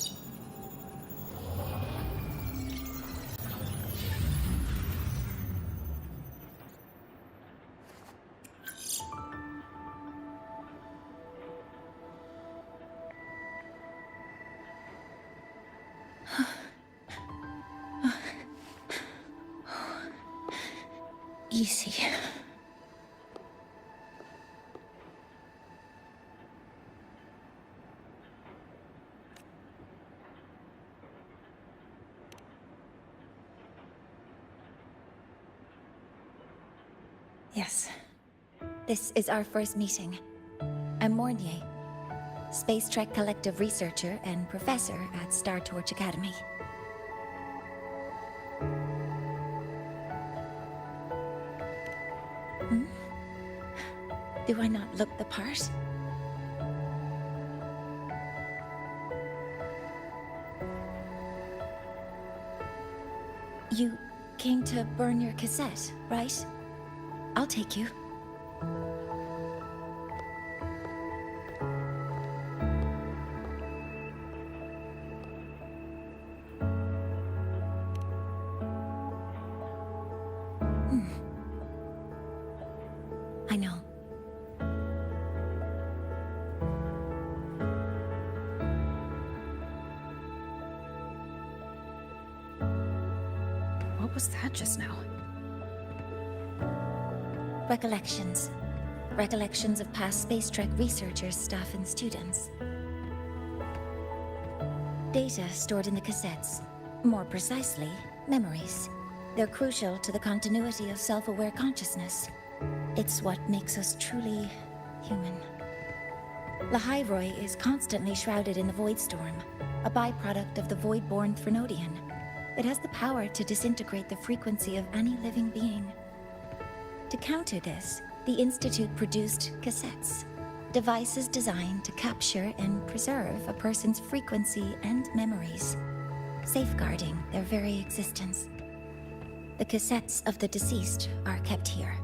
Easy. Yes. This is our first meeting. I'm Mornier, Space Trek Collective researcher and professor at Star Torch Academy. Hmm? Do I not look the part? You came to burn your cassette, right? I'll take you. I know. What was that just now? Recollections. Recollections of past Space Trek researchers, staff, and students. Data stored in the cassettes. More precisely, memories. They're crucial to the continuity of self-aware consciousness. It's what makes us truly human. Lahairoi is constantly shrouded in the Void Storm, a byproduct of the Void-born Threnodian. It has the power to disintegrate the frequency of any living being. To counter this, the Institute produced cassettes, devices designed to capture and preserve a person's frequency and memories, safeguarding their very existence. The cassettes of the deceased are kept here.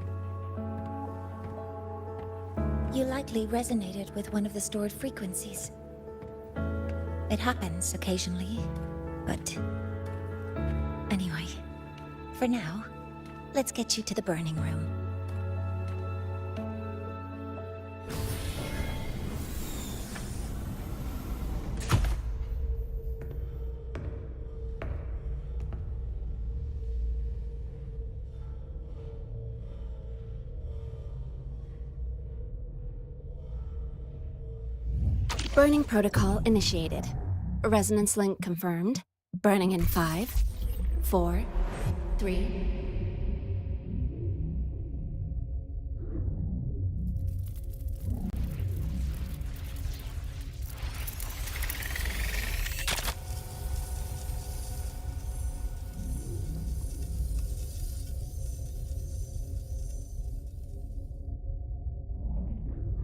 You likely resonated with one of the stored frequencies. It happens occasionally, but... Anyway, for now, let's get you to the burning room. Burning protocol initiated. Resonance link confirmed. Burning in 5, 4, 3...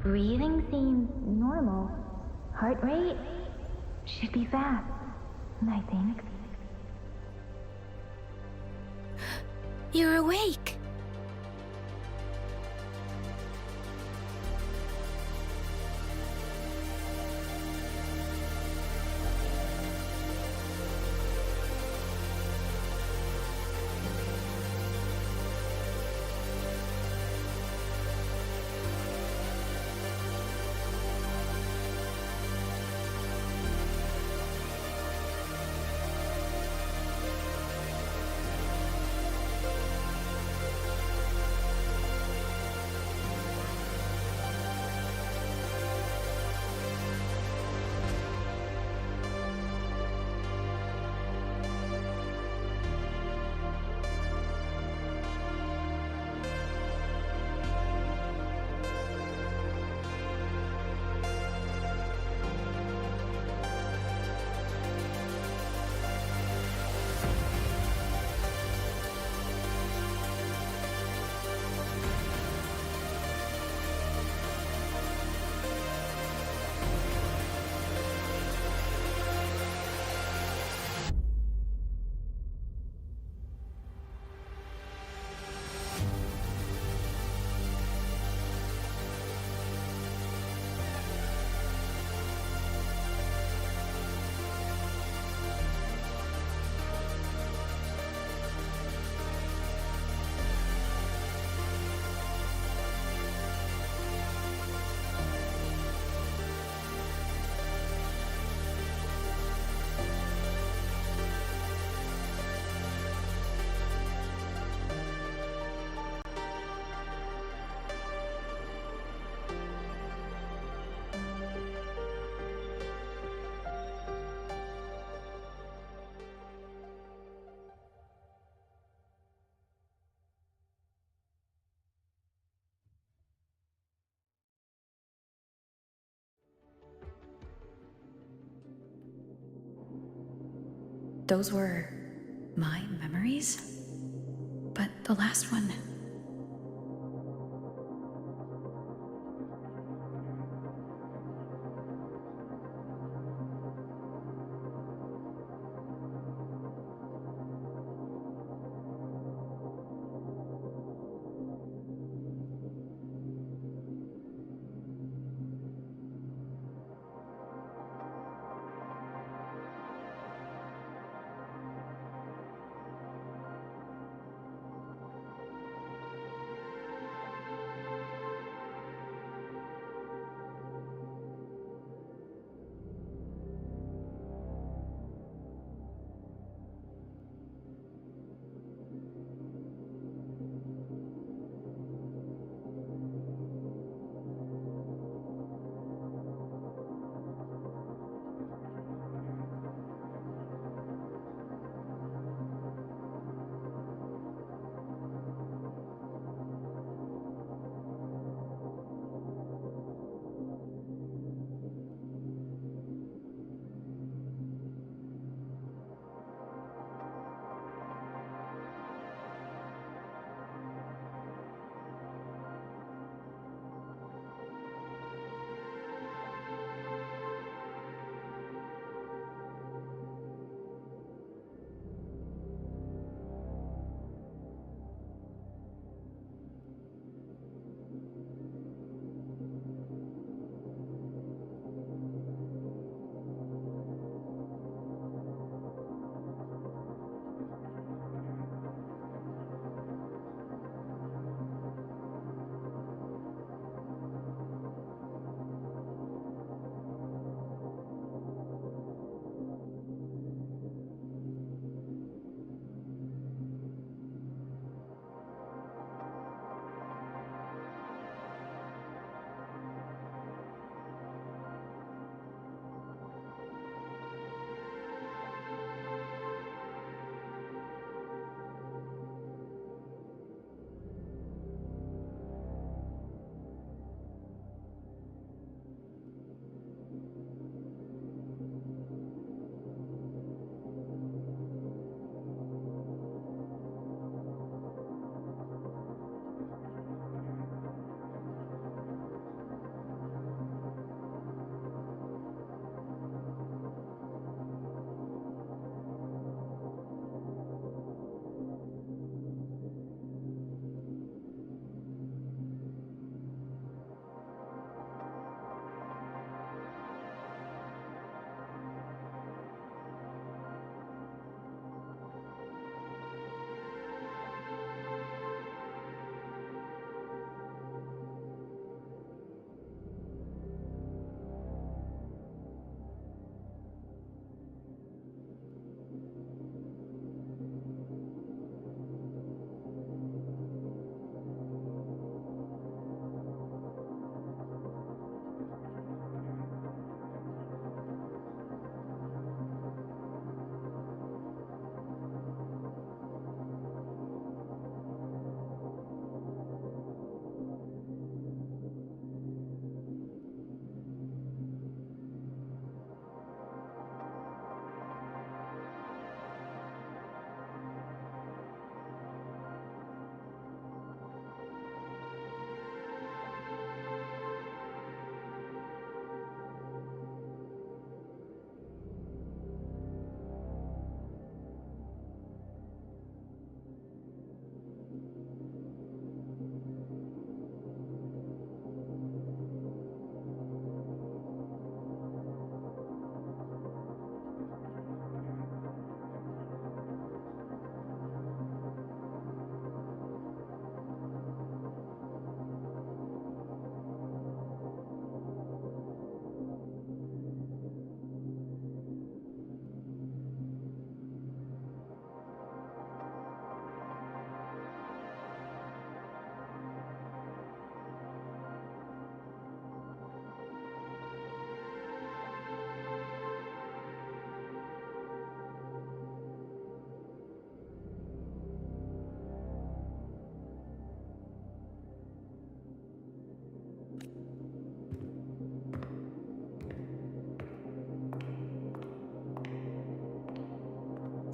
Breathing seems normal. Heart rate should be fast, I think. You're awake. those were my memories? But the last one...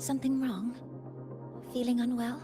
Something wrong? Feeling unwell?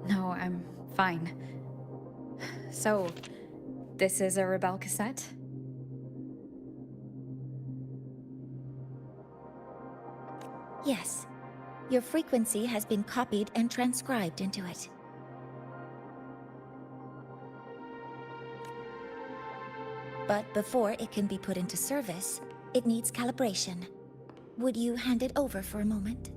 No, I'm fine. So, this is a Rebel cassette? Yes. Your frequency has been copied and transcribed into it. But before it can be put into service, it needs calibration. Would you hand it over for a moment?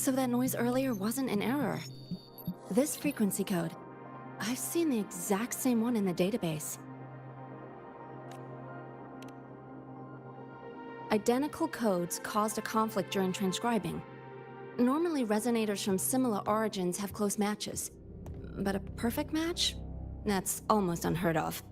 So that noise earlier wasn't an error. This frequency code, I've seen the exact same one in the database. Identical codes caused a conflict during transcribing. Normally, resonators from similar origins have close matches. But a perfect match? That's almost unheard of.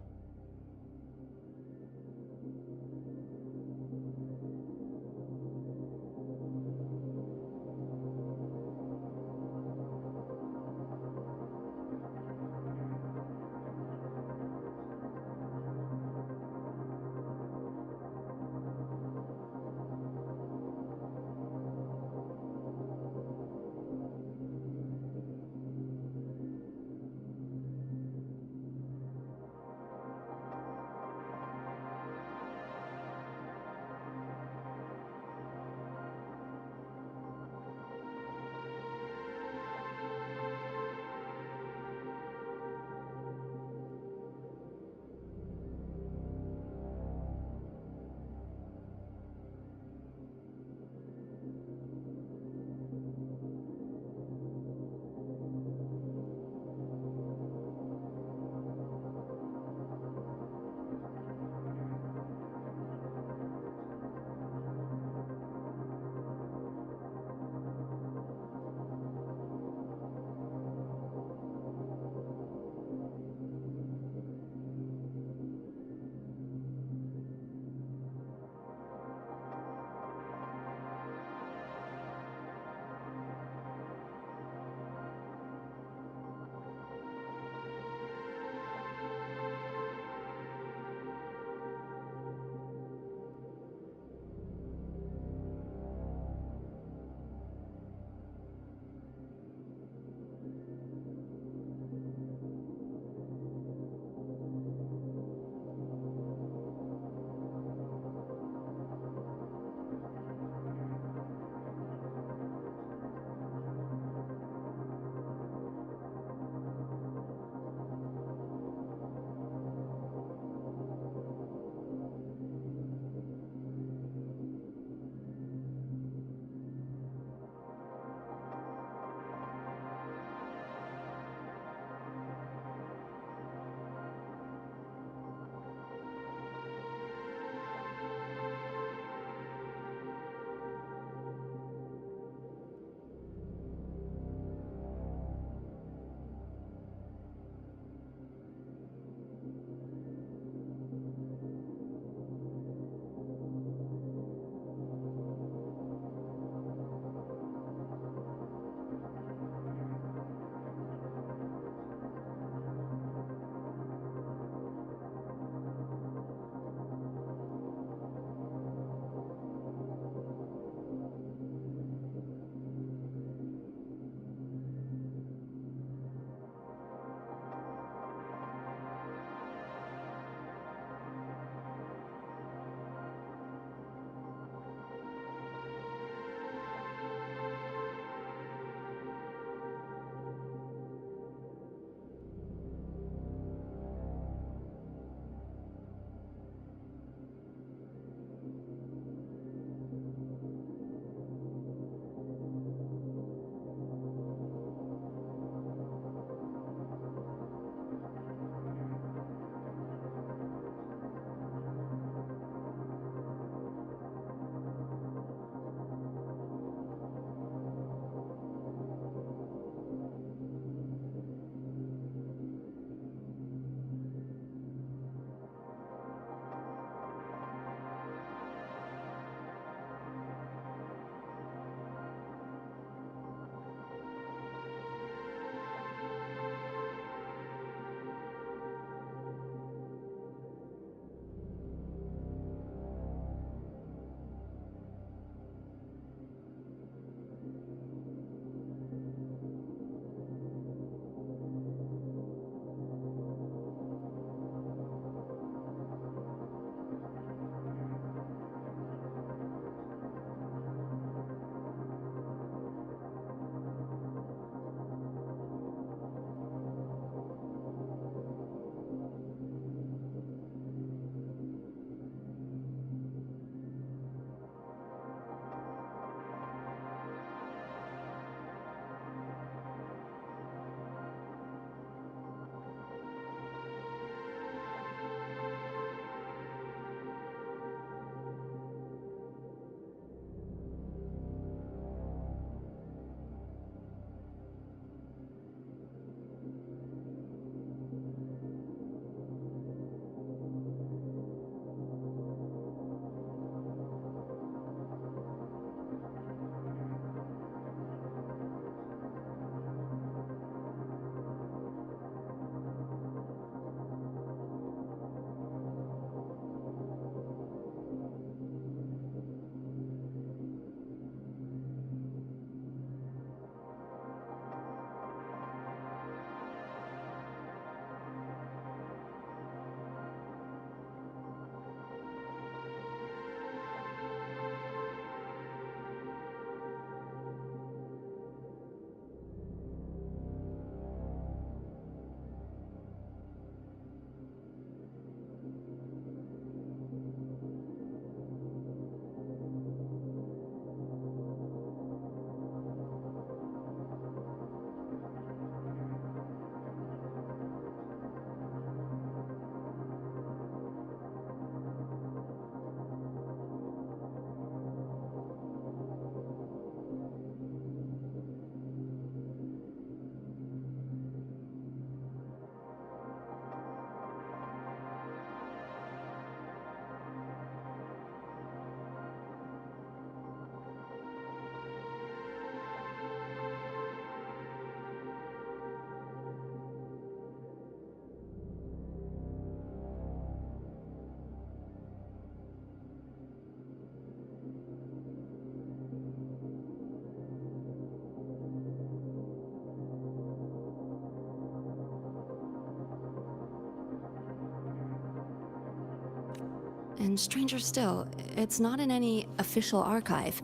And stranger still, it's not in any official archive.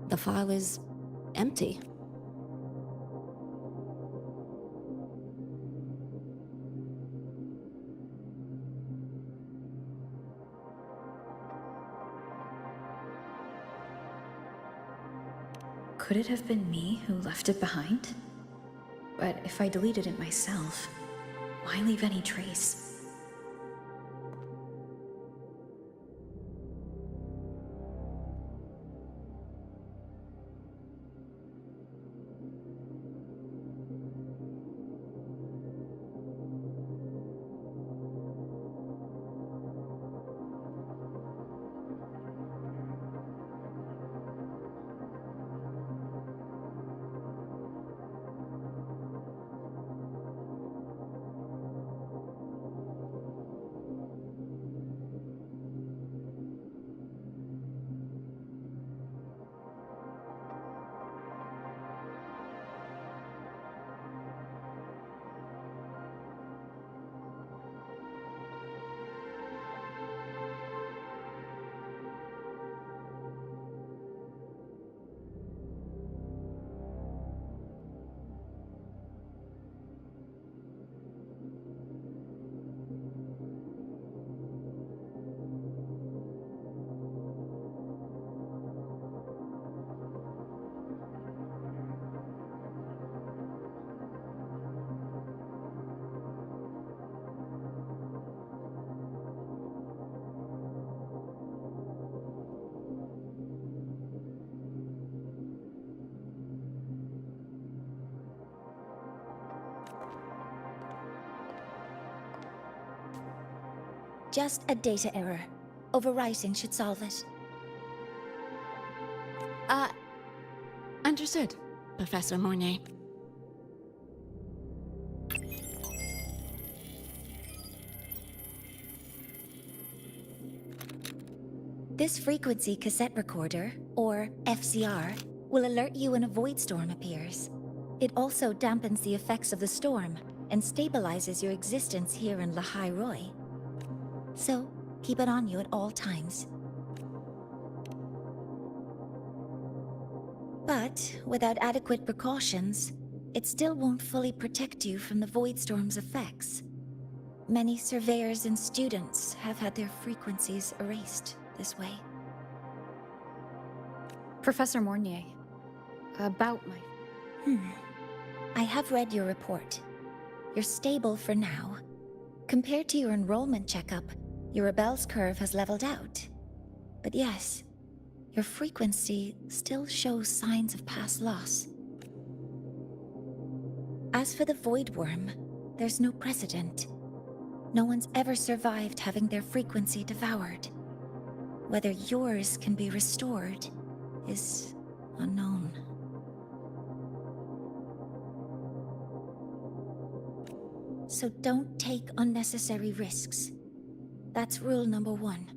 The file is empty. Could it have been me who left it behind? But if I deleted it myself, why leave any trace? Just a data error. Overwriting should solve it. Understood, Professor Mornay. This frequency cassette recorder, or FCR, will alert you when a void storm appears. It also dampens the effects of the storm and stabilizes your existence here in Lahai Roy. So, keep it on you at all times. But, without adequate precautions, it still won't fully protect you from the void storm's effects. Many surveyors and students have had their frequencies erased this way. Professor Mornier, about my... I have read your report. You're stable for now. Compared to your enrollment checkup, your rebel's curve has leveled out. But yes, your frequency still shows signs of past loss. As for the Void Worm, there's no precedent. No one's ever survived having their frequency devoured. Whether yours can be restored is unknown. So don't take unnecessary risks. That's rule number 1.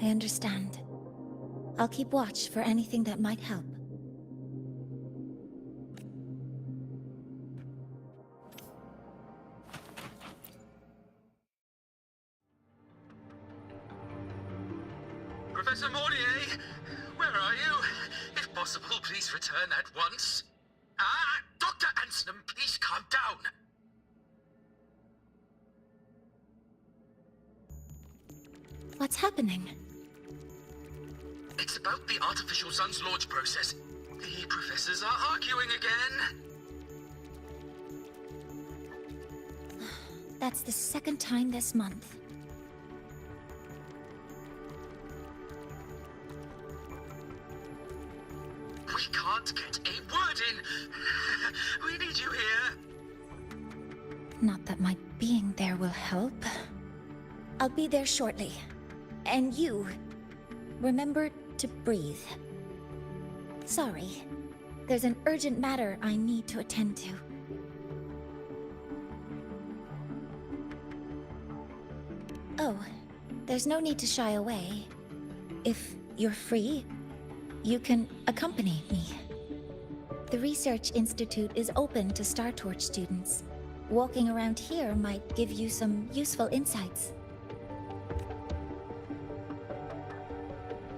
I understand. I'll keep watch for anything that might help. Professor Mortier, where are you? If possible, please return at once. Dr. Anselm, please calm down. What's happening? It's about the artificial sun's launch process. The professors are arguing again. That's the second time this month. We can't get a word in. We need you here. Not that my being there will help. I'll be there shortly. And you, remember to breathe. Sorry. There's an urgent matter I need to attend to. Oh, there's no need to shy away. If you're free, you can accompany me. The Research Institute is open to Star Torch students. Walking around here might give you some useful insights.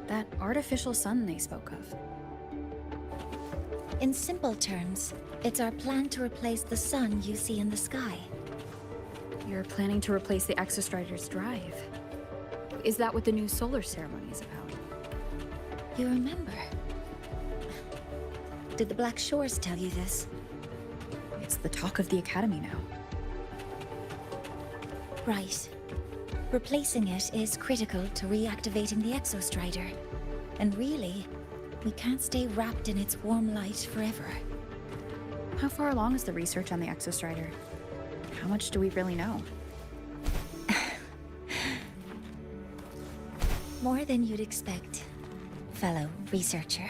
That artificial sun they spoke of. In simple terms, it's our plan to replace the sun you see in the sky. You're planning to replace the Exostrider's drive. Is that what the new solar ceremony is about? You remember? Did the Black Shores tell you this? It's the talk of the Academy now. Right. Replacing it is critical to reactivating the Exostrider. And really, we can't stay wrapped in its warm light forever. How far along is the research on the Exostrider? How much do we really know? More than you'd expect, fellow researcher.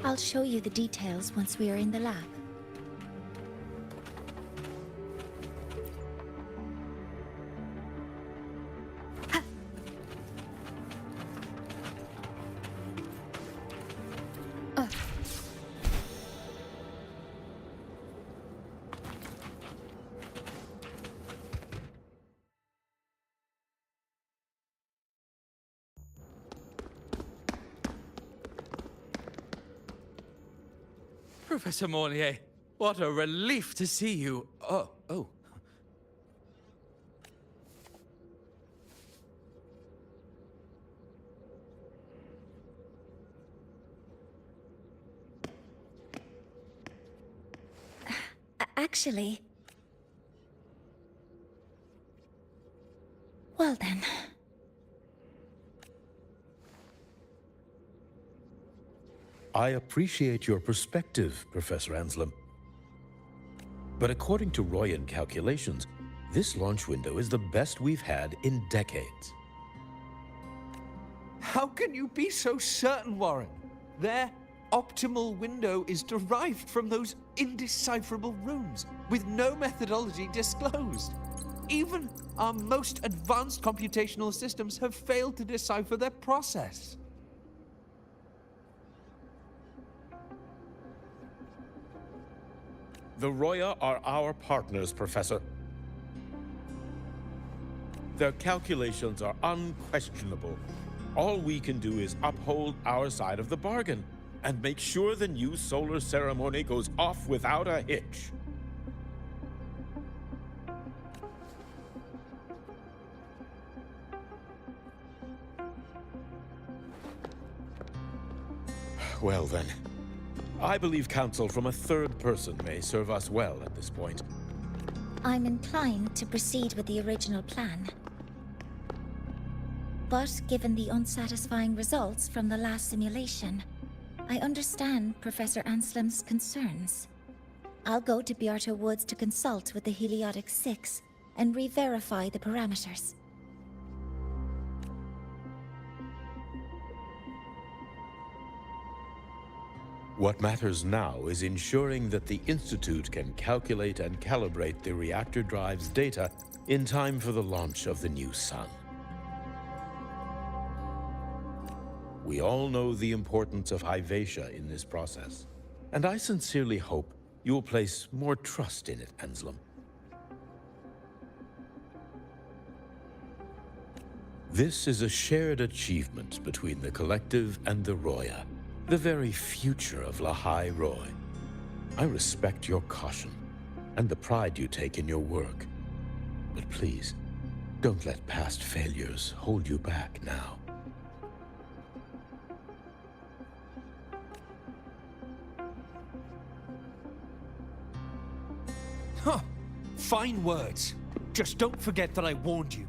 I'll show you the details once we are in the lab. Professor Mortier, what a relief to see you. Oh. Actually... Well then... I appreciate your perspective, Professor Anselm. But according to Royan calculations, this launch window is the best we've had in decades. How can you be so certain, Warren? Their optimal window is derived from those indecipherable runes, with no methodology disclosed. Even our most advanced computational systems have failed to decipher their process. The Roya are our partners, Professor. Their calculations are unquestionable. All we can do is uphold our side of the bargain and make sure the new solar ceremony goes off without a hitch. Well then, I believe counsel from a third person may serve us well at this point. I'm inclined to proceed with the original plan. But given the unsatisfying results from the last simulation, I understand Professor Anselm's concerns. I'll go to Beata Woods to consult with the Heliotic 6 and re-verify the parameters. What matters now is ensuring that the Institute can calculate and calibrate the reactor drive's data in time for the launch of the new sun. We all know the importance of Hyvatia in this process, and I sincerely hope you will place more trust in it, Anselm. This is a shared achievement between the Collective and the Roya, the very future of Lahai Roy. I respect your caution and the pride you take in your work, but please, don't let past failures hold you back now. Huh. Fine words. Just don't forget that I warned you.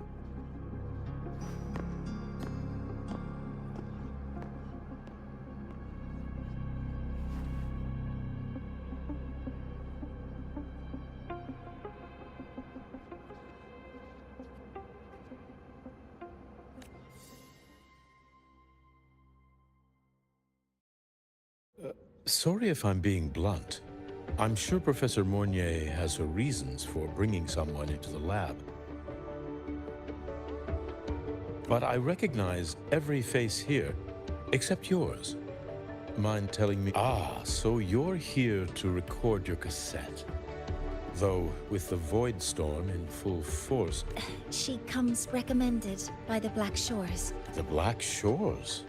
Sorry if I'm being blunt. I'm sure Professor Mornier has her reasons for bringing someone into the lab. But I recognize every face here, except yours. Mind telling me? Ah, so you're here to record your cassette. Though, with the Void Storm in full force... She comes recommended by the Black Shores. The Black Shores?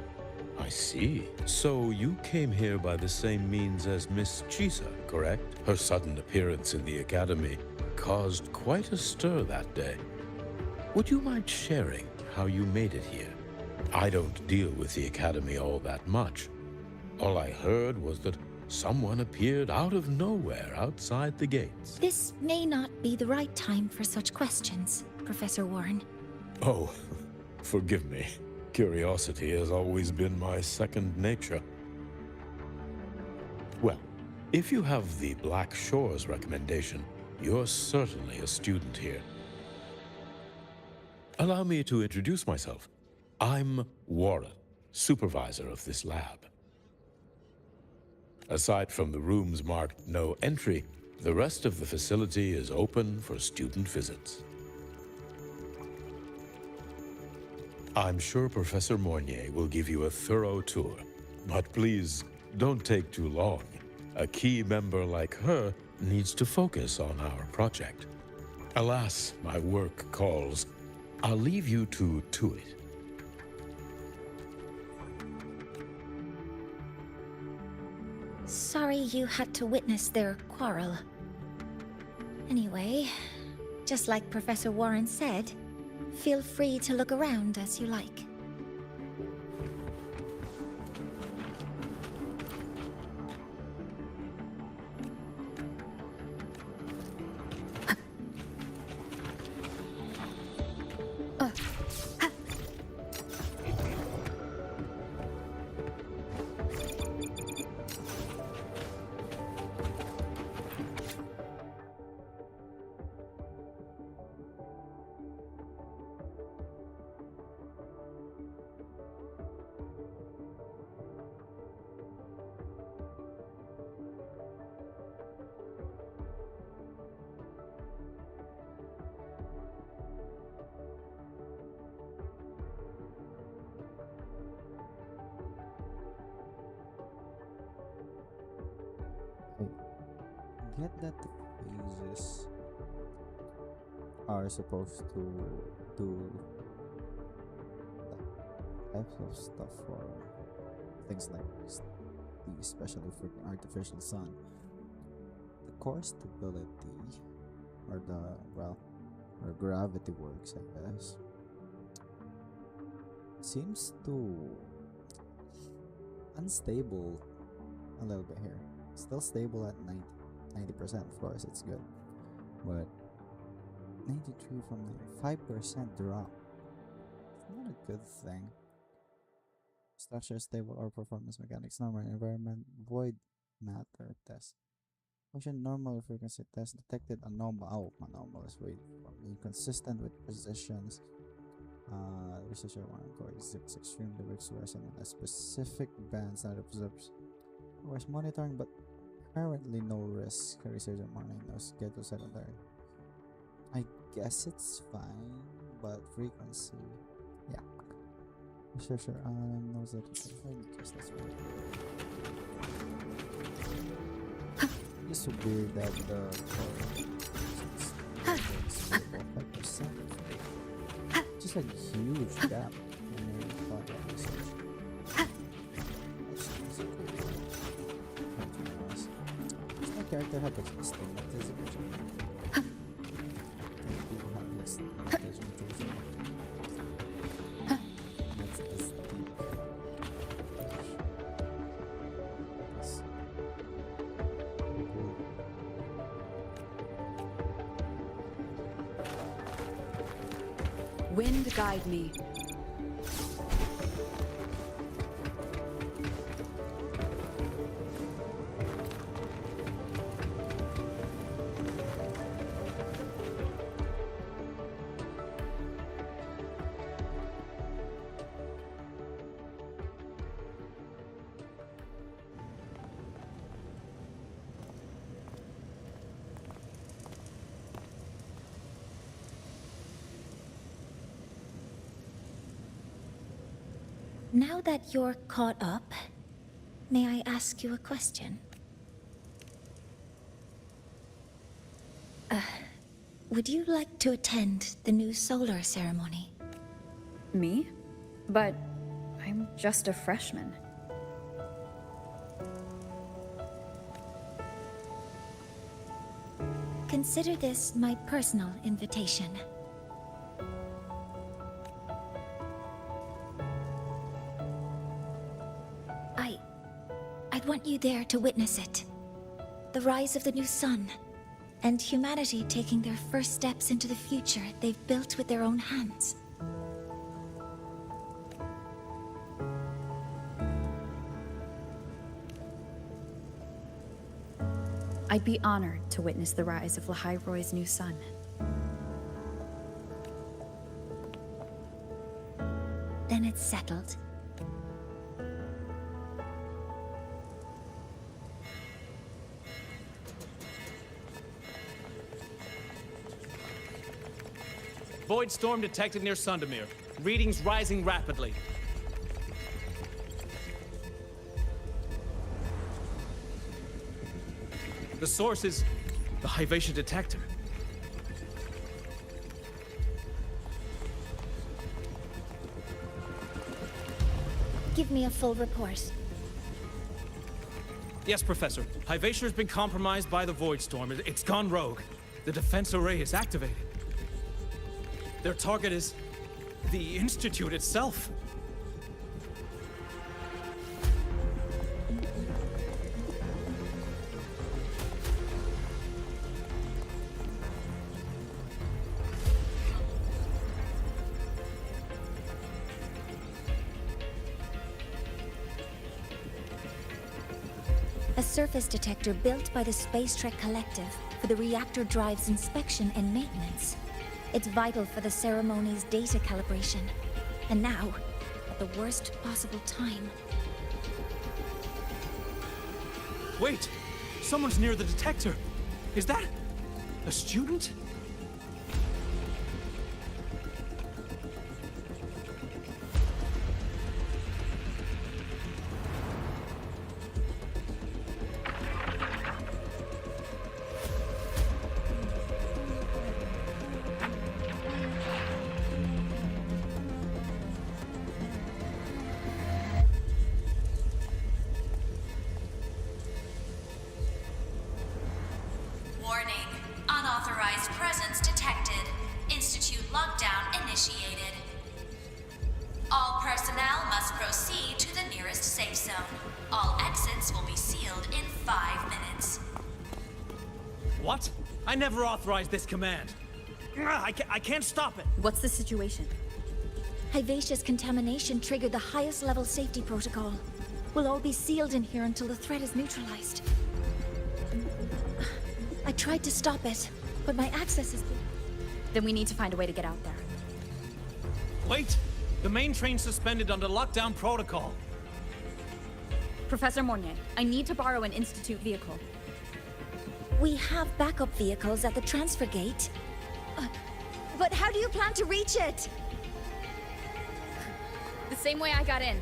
I see. So you came here by the same means as Miss Chisa, correct? Her sudden appearance in the Academy caused quite a stir that day. Would you mind sharing how you made it here? I don't deal with the Academy all that much. All I heard was that someone appeared out of nowhere outside the gates. This may not be the right time for such questions, Professor Warren. Oh, forgive me. Curiosity has always been my second nature. Well, if you have the Black Shores recommendation, you're certainly a student here. Allow me to introduce myself. I'm Warren, supervisor of this lab. Aside from the rooms marked no entry, the rest of the facility is open for student visits. I'm sure Professor Mornier will give you a thorough tour, but please don't take too long. A key member like her needs to focus on our project. Alas, my work calls. I'll leave you to it. Sorry you had to witness their quarrel. Anyway, just like Professor Warren said, feel free to look around as you like. Get that the phases are supposed to do types of stuff for things like especially for the artificial sun. The core stability or or gravity works, I guess, seems to unstable a little bit here. Still stable at 90%, of course, it's good. But 93 from 5% drop. It's not a good thing. Structure stable or performance mechanics normal environment void matter test. Function normal frequency test detected anomalous weight inconsistent with precisions. Researcher one core exhibits extremely weak resonance in a specific bands that observes was monitoring but currently no risk. Researcher monitoring no schedule secondary. I guess it's fine, but frequency, yeah. Sure. Knows that you can hide because that's right. Just so weird that the 5%. Just like huge gap in the thought research. Does my character have astigmatism or something? People have astigmatism too, so that's the steep. Wind guide me. Now that you're caught up, may I ask you a question? Would you like to attend the new solar ceremony? Me? But I'm just a freshman. Consider this my personal invitation. I'd want you there to witness it. The rise of the new sun, and humanity taking their first steps into the future they've built with their own hands. I'd be honored to witness the rise of Lahai-Roy's new sun. Then it's settled. Void storm detected near Sundermere. Readings rising rapidly. The source is the Hyvatia detector. Give me a full report. Yes, Professor. Hyvatia has been compromised by the Void Storm. It's gone rogue. The defense array is activated. Their target is the Institute itself. A surface detector built by the Space Trek Collective for the reactor drive's inspection and maintenance. It's vital for the ceremony's data calibration. And now, at the worst possible time. Wait! Someone's near the detector! Is that a student? Warning. Unauthorized presence detected. Institute lockdown initiated. All personnel must proceed to the nearest safe zone. All exits will be sealed in 5 minutes. What? I never authorized this command. I can't stop it. What's the situation? Hyvatia's contamination triggered the highest level safety protocol. We'll all be sealed in here until the threat is neutralized. I tried to stop it, but my access is... Then we need to find a way to get out there. Wait! The main train's suspended under lockdown protocol. Professor Mornier, I need to borrow an Institute vehicle. We have backup vehicles at the transfer gate. But how do you plan to reach it? The same way I got in.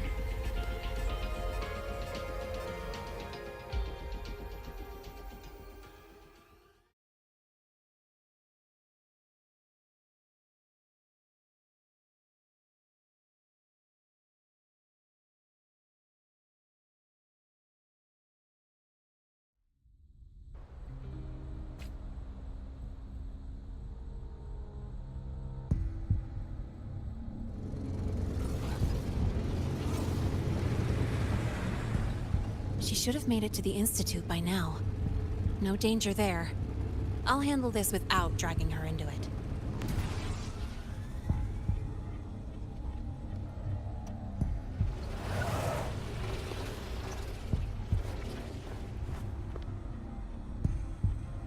She should have made it to the Institute by now. No danger there. I'll handle this without dragging her into it.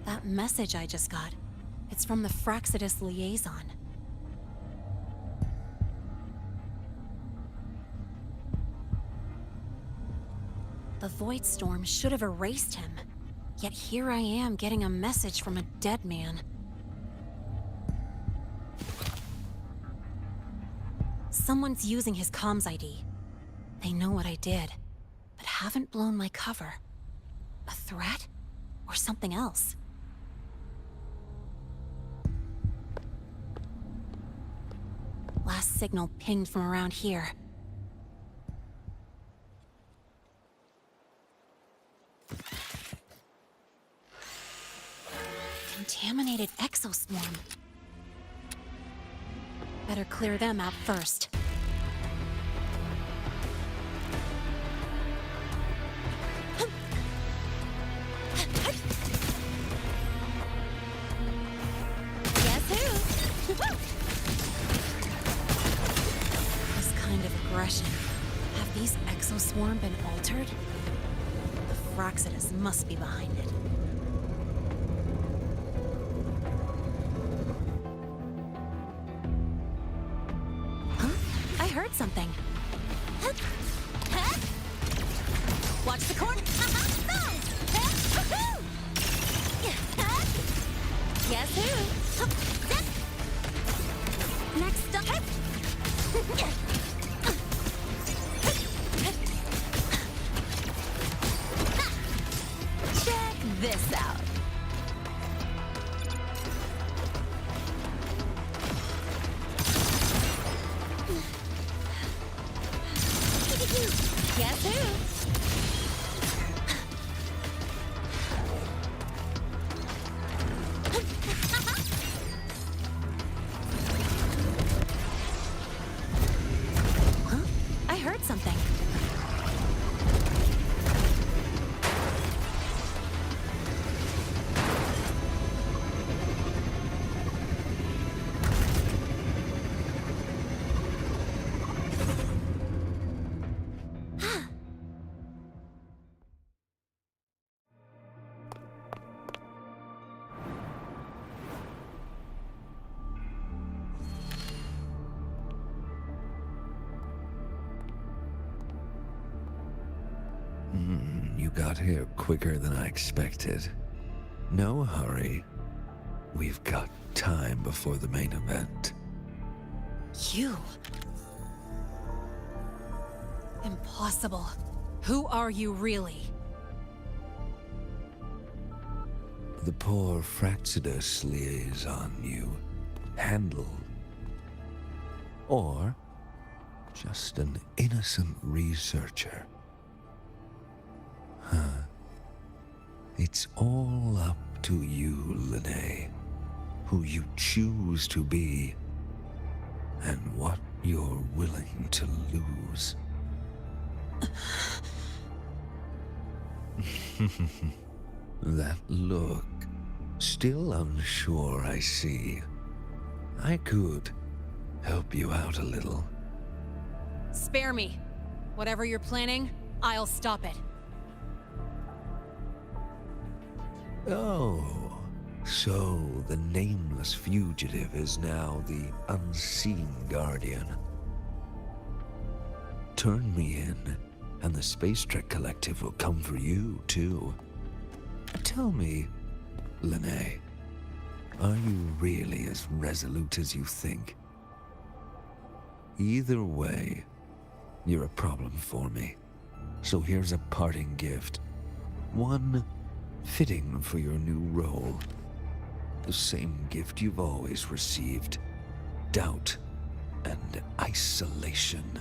That message I just got, it's from the Fraxidus liaison. The Void Storm should have erased him. Yet here I am getting a message from a dead man. Someone's using his comms ID. They know what I did, but haven't blown my cover. A threat? Or something else? Last signal pinged from around here. Contaminated exoswarm. Better clear them out first. Guess who? This kind of aggression. Have these exoswarm been altered? The Fraxidus must be behind it. I heard something. Watch the corner. Guess who? Next up. Check this out. Guess who? Huh? I heard something. You got here quicker than I expected. No hurry. We've got time before the main event. You? Impossible. Who are you really? The poor Fraxidus liaison you handled. Or just an innocent researcher. Huh. It's all up to you, Lene. Who you choose to be, and what you're willing to lose. That look. Still unsure, I see. I could help you out a little. Spare me. Whatever you're planning, I'll stop it. Oh, so the nameless fugitive is now the unseen guardian. Turn me in, and the Space Trek Collective will come for you, too. Tell me, Lene, are you really as resolute as you think? Either way, You're a problem for me. So here's a parting gift. One fitting for your new role. The same gift you've always received. Doubt and isolation.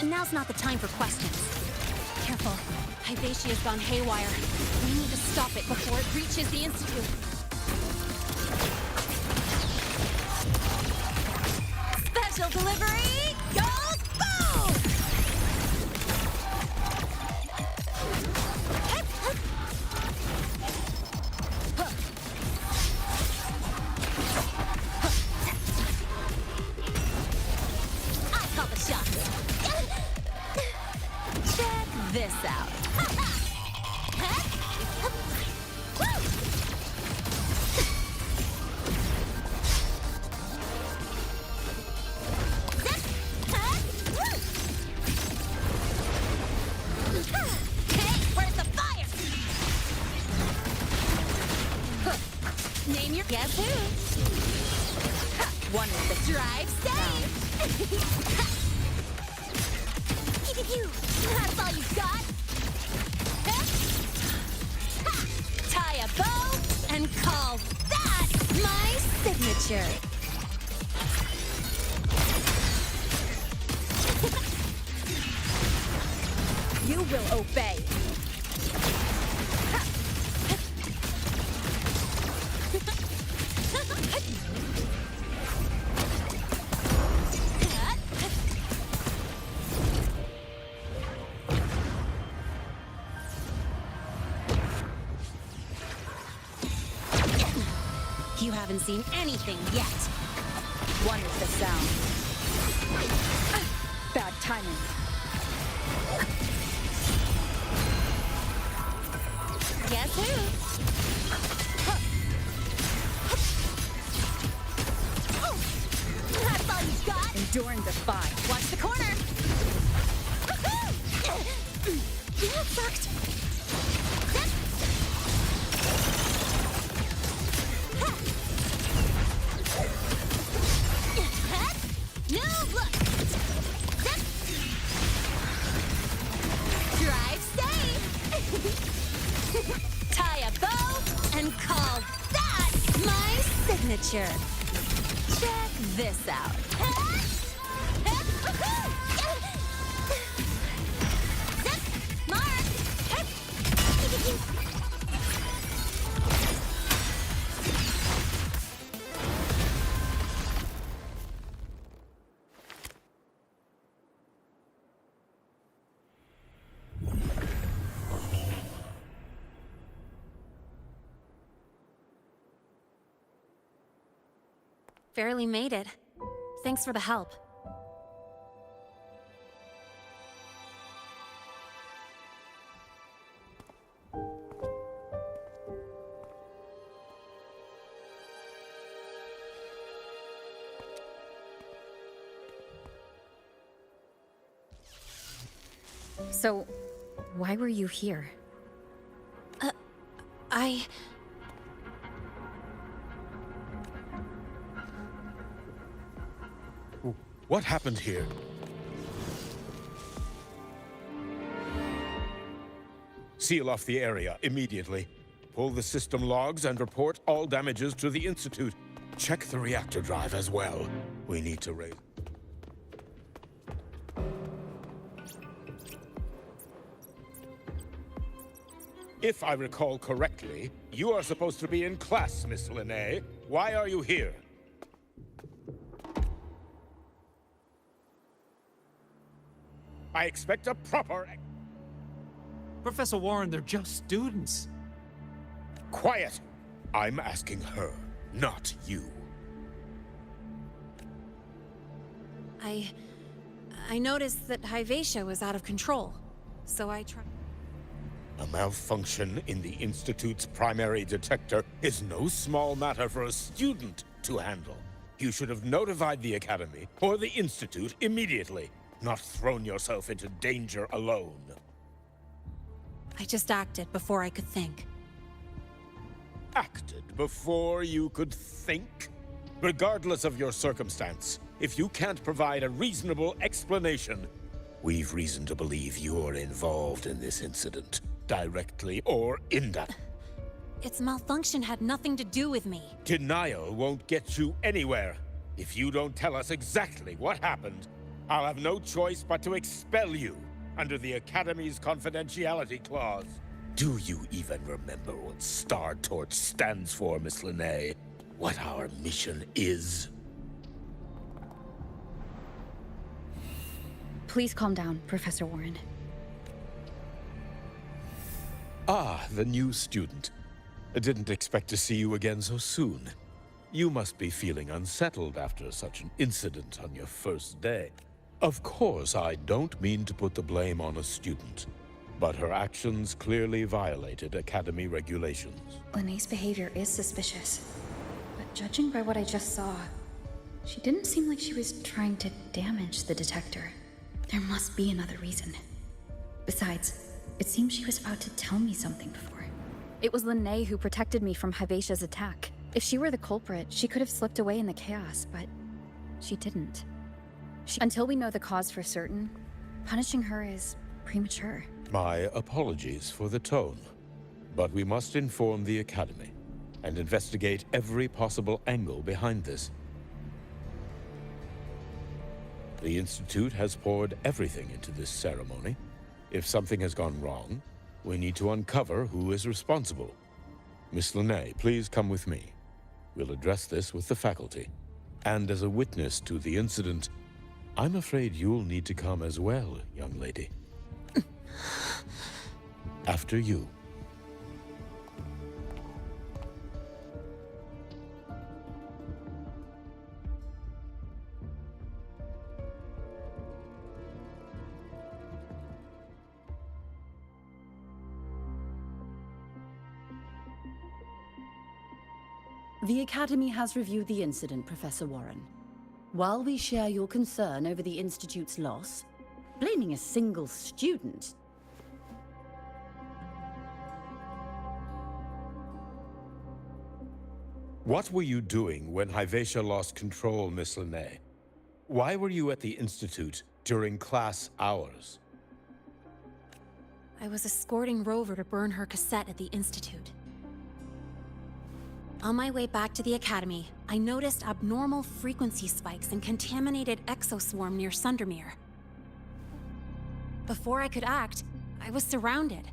Now's not the time for questions. Careful. Hybatia's gone haywire. We need to stop it before it reaches the Institute. Special delivery! Goes boom! I call the shots. Check this out. Hey, where's the fire? Name your guess who? One is the drive safe. That's all you got? Tie a bow and call that my signature. You will obey. You haven't seen anything yet. One is the sound. Bad timing. Guess who? That's all you got? Enduring defy. Watch the corner. That sucked. No, look! Drive safe! Tie a bow and call that my signature. Check this out. Mark! barely made it. Thanks for the help. So, why were you here? What happened here? Seal off the area immediately. Pull the system logs and report all damages to the Institute. Check the reactor drive as well. We need to raise... If I recall correctly, you are supposed to be in class, Miss Linnae. Why are you here? I expect a proper... Professor Warren, they're just students. Quiet! I'm asking her, not you. I noticed that Hyvatia was out of control, so I tried... A malfunction in the Institute's primary detector is no small matter for a student to handle. You should have notified the Academy or the Institute immediately, not thrown yourself into danger alone. I just acted before I could think. Acted before you could think? Regardless of your circumstance, if you can't provide a reasonable explanation, we've reason to believe you're involved in this incident, directly or indirectly. Its malfunction had nothing to do with me. Denial won't get you anywhere. If you don't tell us exactly what happened, I'll have no choice but to expel you under the Academy's confidentiality clause. Do you even remember what Star Torch stands for, Miss Linnae? What our mission is? Please calm down, Professor Warren. Ah, the new student. I didn't expect to see you again so soon. You must be feeling unsettled after such an incident on your first day. Of course, I don't mean to put the blame on a student, but her actions clearly violated Academy regulations. Linnae's behavior is suspicious, but judging by what I just saw, she didn't seem like she was trying to damage the detector. There must be another reason. Besides, it seems she was about to tell me something before. It was Linnae who protected me from Hyvatia's attack. If she were the culprit, she could have slipped away in the chaos, but she didn't. Until we know the cause for certain, punishing her is premature. My apologies for the tone, but we must inform the Academy and investigate every possible angle behind this. The Institute has poured everything into this ceremony. If something has gone wrong, we need to uncover who is responsible. Miss Linnae, please come with me. We'll address this with the faculty. And as a witness to the incident, I'm afraid you'll need to come as well, young lady. After you. The Academy has reviewed the incident, Professor Warren. While we share your concern over the Institute's loss, blaming a single student... What were you doing when Hyvatia lost control, Miss Linnae? Why were you at the Institute during class hours? I was escorting Rover to burn her cassette at the Institute. On my way back to the Academy, I noticed abnormal frequency spikes and contaminated exoswarm near Sundermere. Before I could act, I was surrounded.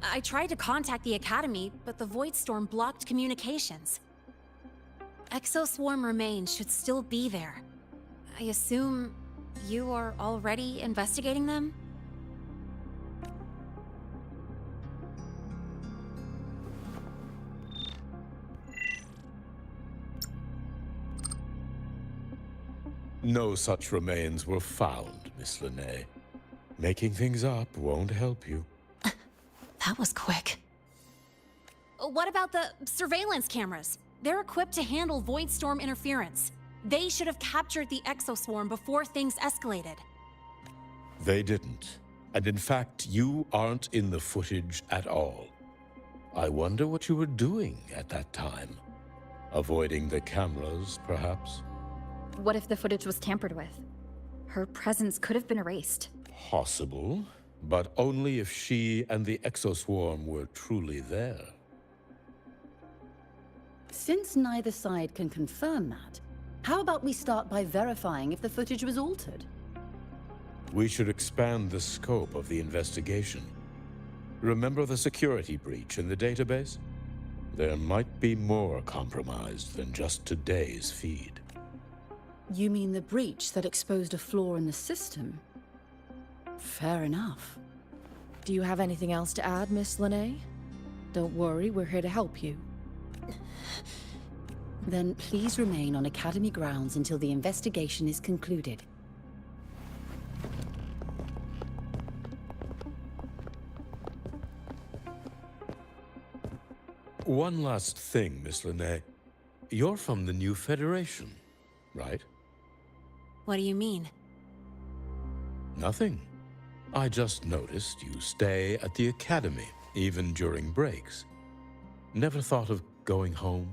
I tried to contact the Academy, but the Void Storm blocked communications. Exoswarm remains should still be there. I assume you are already investigating them? No such remains were found, Miss Linnae. Making things up won't help you. That was quick. What about the surveillance cameras? They're equipped to handle void storm interference. They should have captured the exoswarm before things escalated. They didn't. And in fact, you aren't in the footage at all. I wonder what you were doing at that time. Avoiding the cameras, perhaps? What if the footage was tampered with? Her presence could have been erased. Possible, but only if she and the exoswarm were truly there. Since neither side can confirm that, how about we start by verifying if the footage was altered? We should expand the scope of the investigation. Remember the security breach in the database? There might be more compromised than just today's feed. You mean the breach that exposed a flaw in the system? Fair enough. Do you have anything else to add, Miss Linnae? Don't worry, we're here to help you. Then please remain on Academy grounds until the investigation is concluded. One last thing, Miss Linnae. You're from the new Federation, right? What do you mean? Nothing. I just noticed you stay at the Academy, even during breaks. Never thought of going home?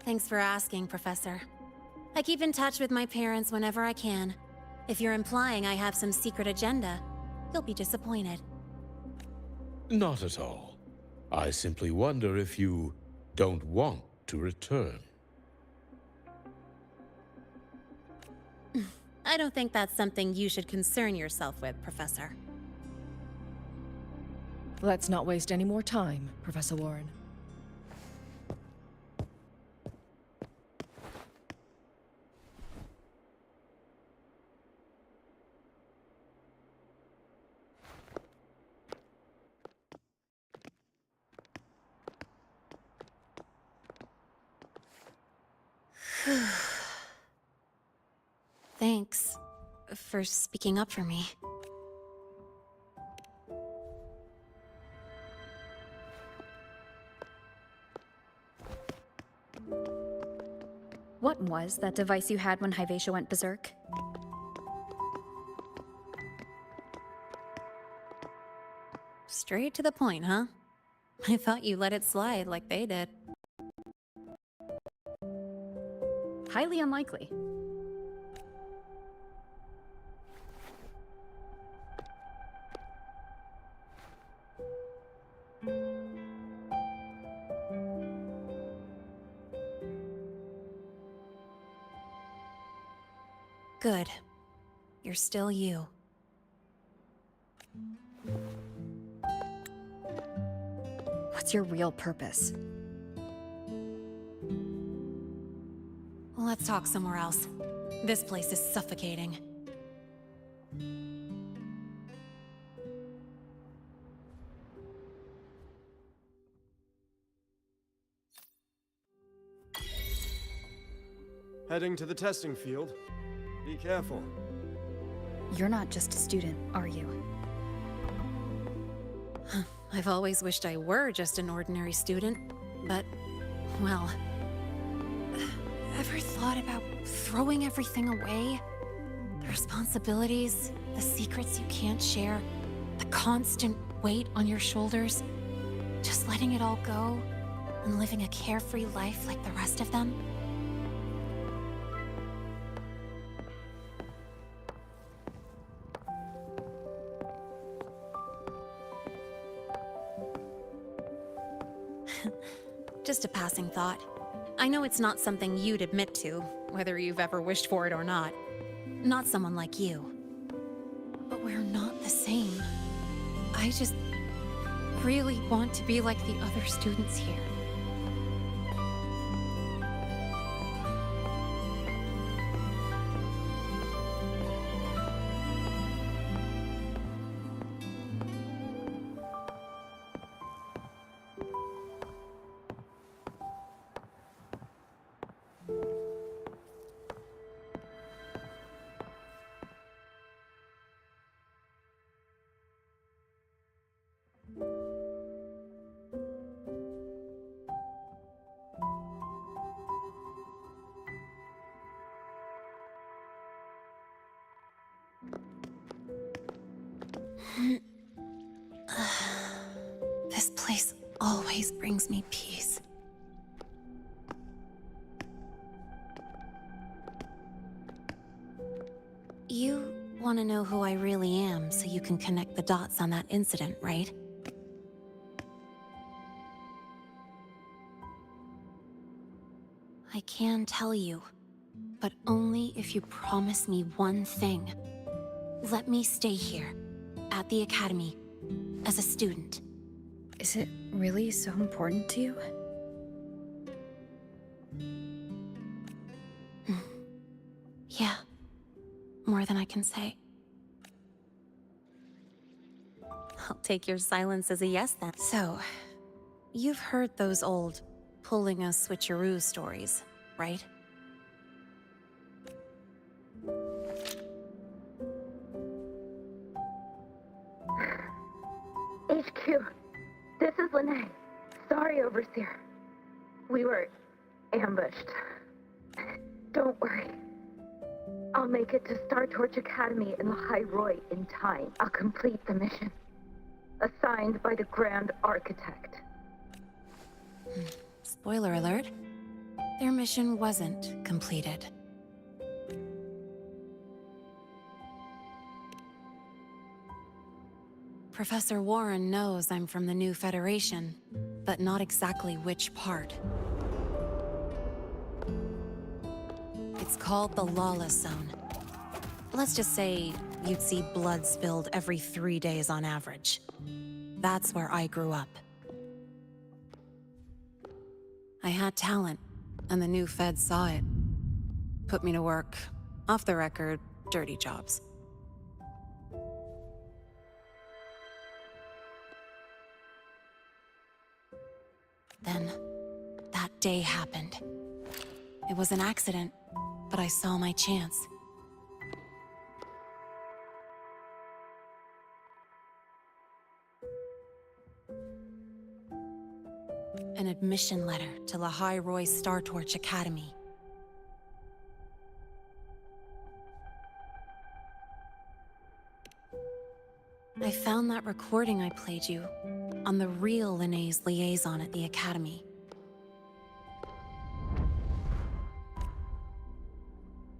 Thanks for asking, Professor. I keep in touch with my parents whenever I can. If you're implying I have some secret agenda, you'll be disappointed. Not at all. I simply wonder if you don't want to return. I don't think that's something you should concern yourself with, Professor. Let's not waste any more time, Professor Warren. Thanks for speaking up for me. What was that device you had when Hyvatia went berserk? Straight to the point, huh? I thought you let it slide like they did. Highly unlikely. Good. You're still you. What's your real purpose? Let's talk somewhere else. This place is suffocating. Heading to the testing field. Be careful. You're not just a student, are you? I've always wished I were just an ordinary student, but, well... Ever thought about throwing everything away? The responsibilities, the secrets you can't share, the constant weight on your shoulders? Just letting it all go and living a carefree life like the rest of them? Just a passing thought. I know it's not something you'd admit to, whether you've ever wished for it or not. Not someone like you. But we're not the same. I just really want to be like the other students here. This place always brings me peace. You want to know who I really am so you can connect the dots on that incident, right? I can tell you, but only if you promise me one thing. Let me stay here, at the Academy, as a student. Is it really so important to you? Yeah, more than I can say. I'll take your silence as a yes then. So, you've heard those old pulling a switcheroo stories, right? HQ, this is Lene. Sorry, Overseer. We were ambushed. Don't worry. I'll make it to Star Torch Academy in the High Roy in time. I'll complete the mission. Assigned by the Grand Architect. Spoiler alert. Their mission wasn't completed. Professor Warren knows I'm from the new Federation, but not exactly which part. It's called the Lawless Zone. Let's just say you'd see blood spilled every 3 days on average. That's where I grew up. I had talent, and the new feds saw it. Put me to work, off the record, dirty jobs. Then, that day happened. It was an accident, but I saw my chance. An admission letter to La High Roy Star Torch Academy. I found that recording I played you on the real Lene's liaison at the Academy.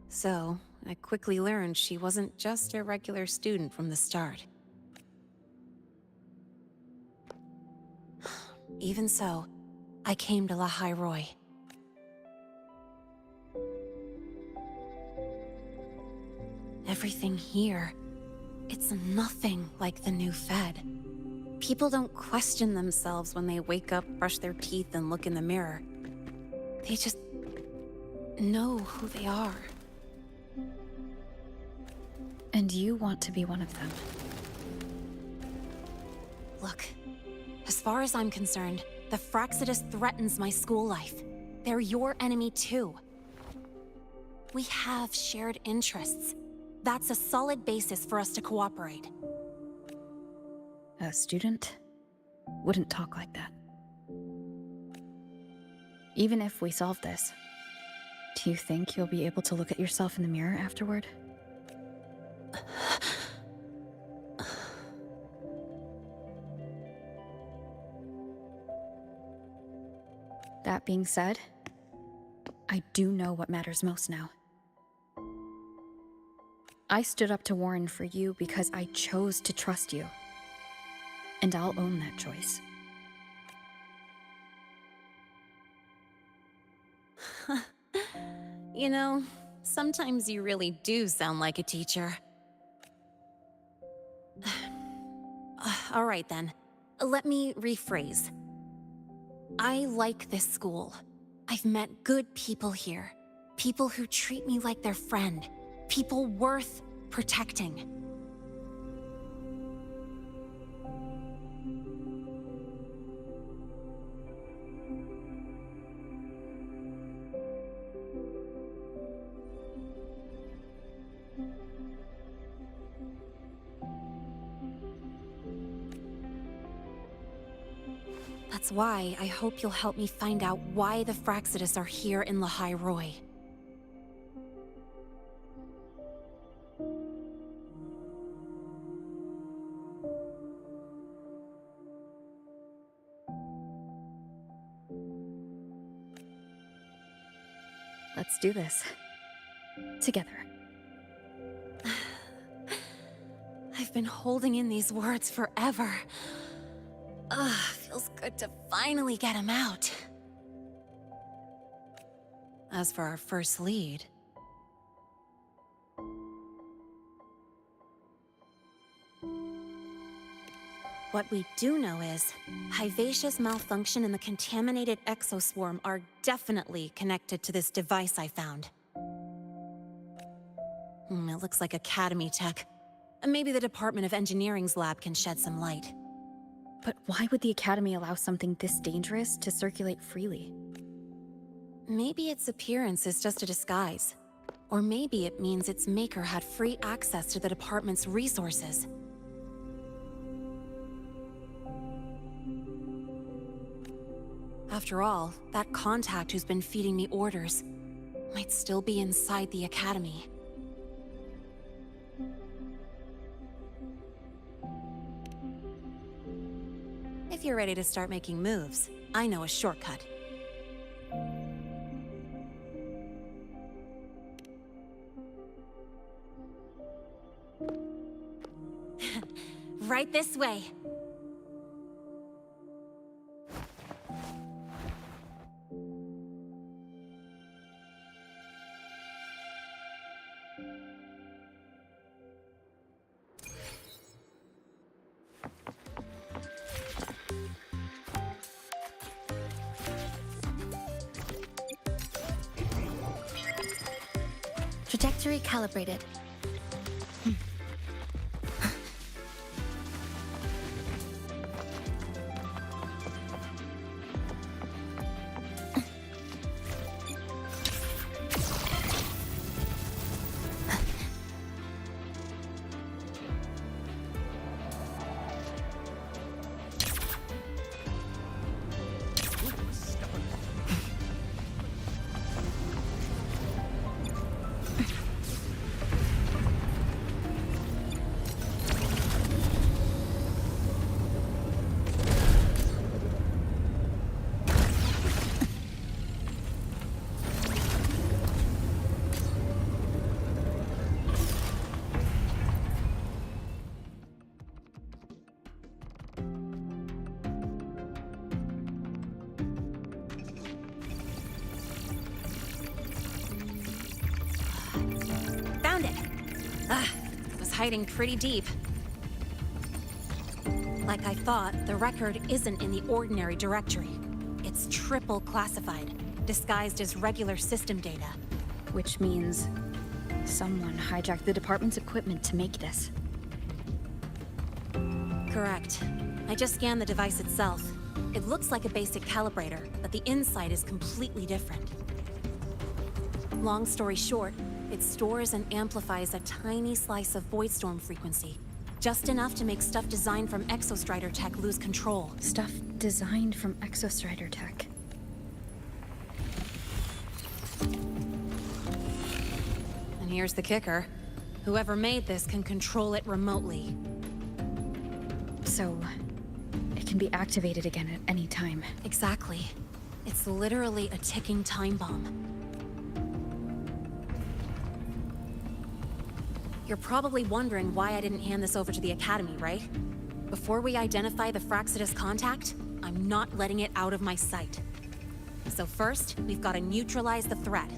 So, I quickly learned she wasn't just a regular student from the start. Even so, I came to La High Roy. Everything here, it's nothing like the new Fed. People don't question themselves when they wake up, brush their teeth, and look in the mirror. They just know who they are. And you want to be one of them. Look, as far as I'm concerned, the Fraxidus threatens my school life. They're your enemy too. We have shared interests. That's a solid basis for us to cooperate. A student wouldn't talk like that. Even if we solve this, do you think you'll be able to look at yourself in the mirror afterward? That being said, I do know what matters most now. I stood up to Warren for you because I chose to trust you. And I'll own that choice. You know, sometimes you really do sound like a teacher. All right then, let me rephrase. I like this school. I've met good people here. People who treat me like their friend. People worth protecting. That's why I hope you'll help me find out why the Fraxidus are here in La High Roy. Let's do this. Together. I've been holding in these words forever. Ugh, feels good to finally get them out. As for our first lead... What we do know is, Hivacia's malfunction and the contaminated exoswarm are definitely connected to this device I found. It looks like Academy tech. Maybe the Department of Engineering's lab can shed some light. But why would the Academy allow something this dangerous to circulate freely? Maybe its appearance is just a disguise. Or maybe it means its maker had free access to the department's resources. After all, that contact who's been feeding me orders might still be inside the Academy. If you're ready to start making moves, I know a shortcut. Right this way. Trajectory calibrated. Found it! It was hiding pretty deep. Like I thought, the record isn't in the ordinary directory. It's triple classified, disguised as regular system data. Which means someone hijacked the department's equipment to make this. Correct. I just scanned the device itself. It looks like a basic calibrator, but the inside is completely different. Long story short, it stores and amplifies a tiny slice of Voidstorm frequency. Just enough to make stuff designed from Exostrider tech lose control. Stuff designed from Exostrider tech. And here's the kicker. Whoever made this can control it remotely. So, it can be activated again at any time. Exactly. It's literally a ticking time bomb. You're probably wondering why I didn't hand this over to the Academy, right? Before we identify the Fraxidus contact, I'm not letting it out of my sight. So first, we've got to neutralize the threat.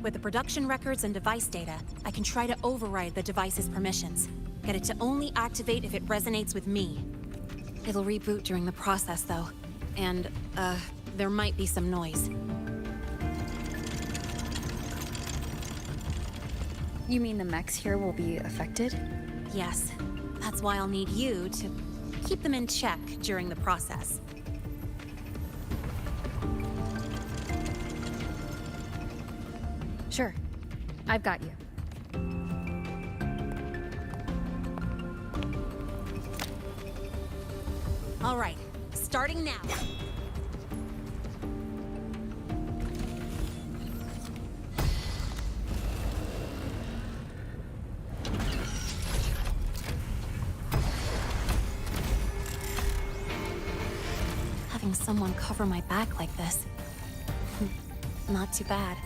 With the production records and device data, I can try to override the device's permissions. Get it to only activate if it resonates with me. It'll reboot during the process, though. And, there might be some noise. You mean the mechs here will be affected? Yes. That's why I'll need you to keep them in check during the process. Sure. I've got you. All right. Starting now. Having someone cover my back like this. Not too bad.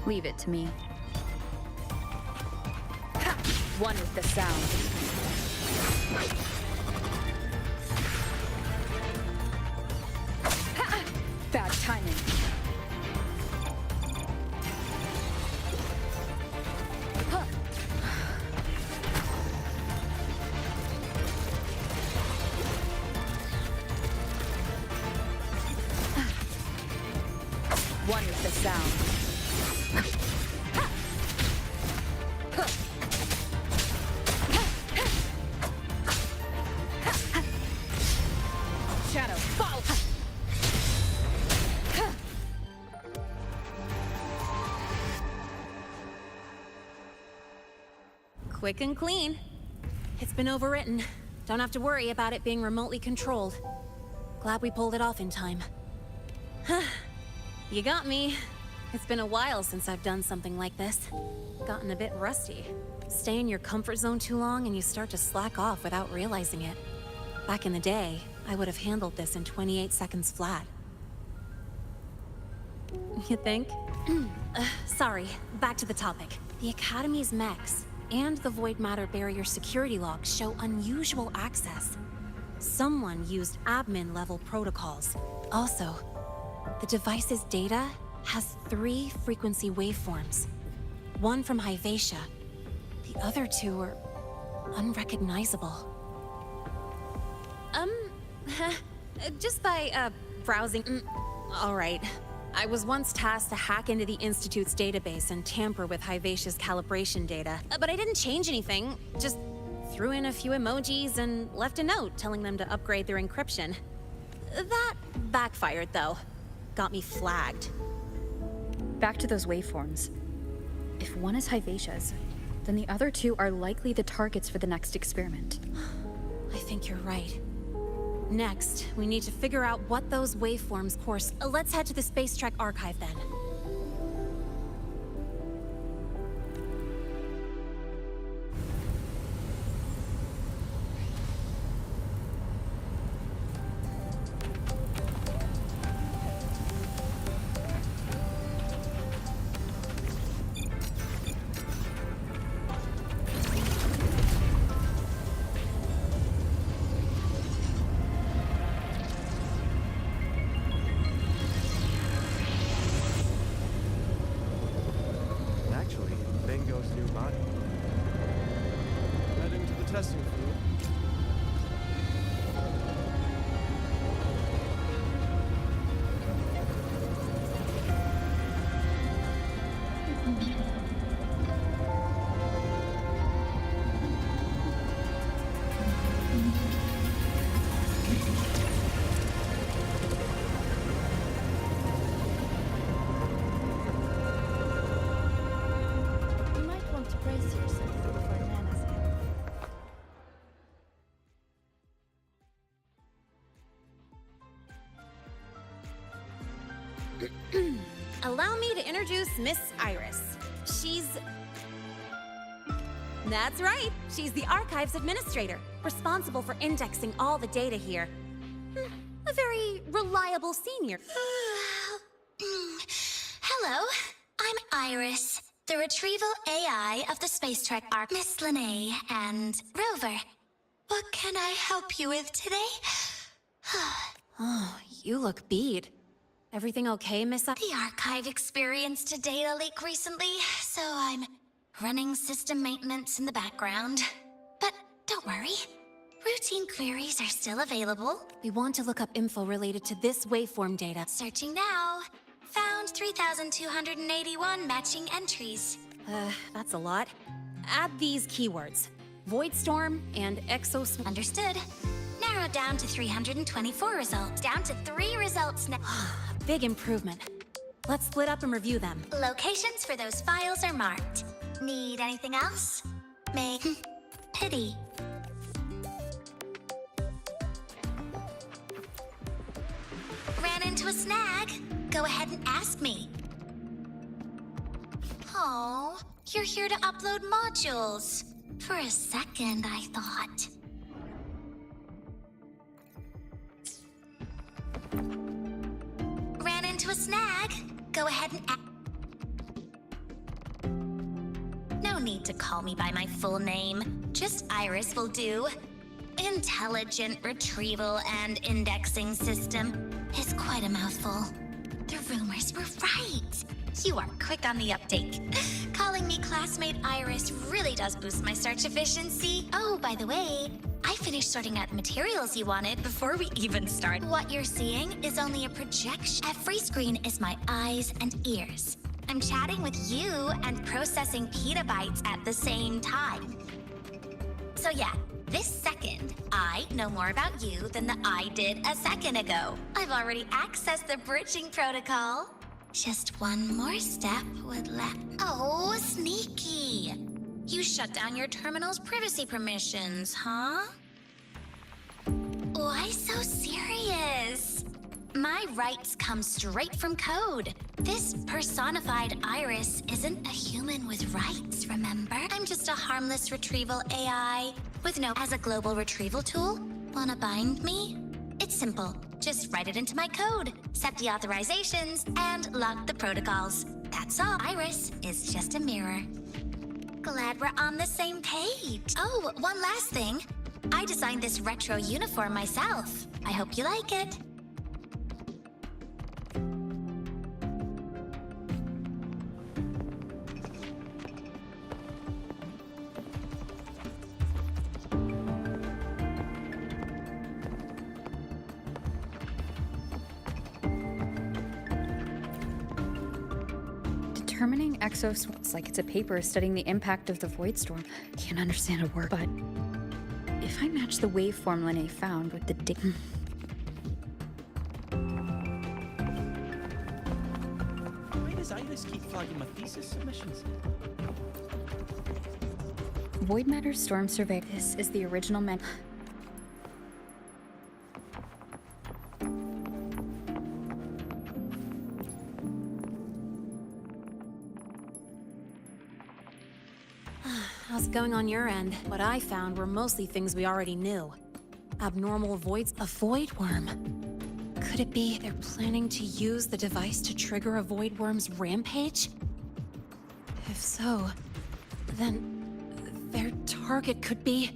Leave it to me. Ha! One with the sound. Ha! Bad timing. Huh. One with the sound. Shadow, fall! Quick and clean. It's been overwritten. Don't have to worry about it being remotely controlled. Glad we pulled it off in time. You got me. It's been a while since I've done something like this. Gotten a bit rusty. Stay in your comfort zone too long and you start to slack off without realizing it. Back in the day, I would have handled this in 28 seconds flat. You think? Sorry, back to the topic. The Academy's mechs and the Void Matter Barrier security logs show unusual access. Someone used admin-level protocols. Also, the device's data has 3 frequency waveforms. One from Hyvatia. The other 2 are unrecognizable. Just by, browsing. All right. I was once tasked to hack into the Institute's database and tamper with Hyvatia's calibration data, but I didn't change anything. Just threw in a few emojis and left a note telling them to upgrade their encryption. That backfired, though. Got me flagged. Back to those waveforms. If one is Hyvatia's, then the other 2 are likely the targets for the next experiment. I think you're right. Next, we need to figure out what those waveforms course. Let's head to the Space Trek archive then. Testing field. You might want to brace yourself before Nana's Allow me to introduce Miss Iris. She's... That's right. She's the Archives Administrator, responsible for indexing all the data here. A very reliable senior. Hello, I'm Iris, the retrieval AI of the Space Trek Arc. Miss Lene and Rover. What can I help you with today? Oh, you look beat. Everything okay, Miss The Archive experienced a data leak recently, so I'm running system maintenance in the background. But don't worry, routine queries are still available. We want to look up info related to this waveform data. Searching now. Found 3,281 matching entries. That's a lot. Add these keywords. Voidstorm and Exoswarm. Understood. Narrowed down to 324 results. Down to 3 results now. Big improvement. Let's split up and review them. Locations for those files are marked. Need anything else? Pity. Ran into a snag. Go ahead and ask me. Oh, you're here to upload modules. For a second, I thought. Ran into a snag. Go ahead and need to call me by my full name. Just Iris will do. Intelligent Retrieval and Indexing System is quite a mouthful. The rumors were right. You are quick on the uptake. Calling me classmate Iris really does boost my search efficiency. Oh, by the way, I finished sorting out the materials you wanted before we even start. What you're seeing is only a projection. Every screen is my eyes and ears. I'm chatting with you and processing petabytes at the same time. So yeah, this second, I know more about you than I did a second ago. I've already accessed the bridging protocol. Just one more step would let... Oh, sneaky. You shut down your terminal's privacy permissions, huh? Why so serious? My rights come straight from code. This personified Iris isn't a human with rights, remember? I'm just a harmless retrieval AI with no... As a global retrieval tool, wanna bind me? It's simple. Just write it into my code, set the authorizations, and lock the protocols. That's all. Iris is just a mirror. Glad we're on the same page. Oh, one last thing. I designed this retro uniform myself. I hope you like it. Determining exos, it's like it's a paper studying the impact of the void storm. Can't understand a word, but if I match the waveform Linné found with the Why does Iris keep flagging my thesis submissions? Void matter storm survey. This is the original How's it going on your end? What I found were mostly things we already knew. Abnormal voids, a void worm. Could it be they're planning to use the device to trigger a void worm's rampage? If so, then their target could be...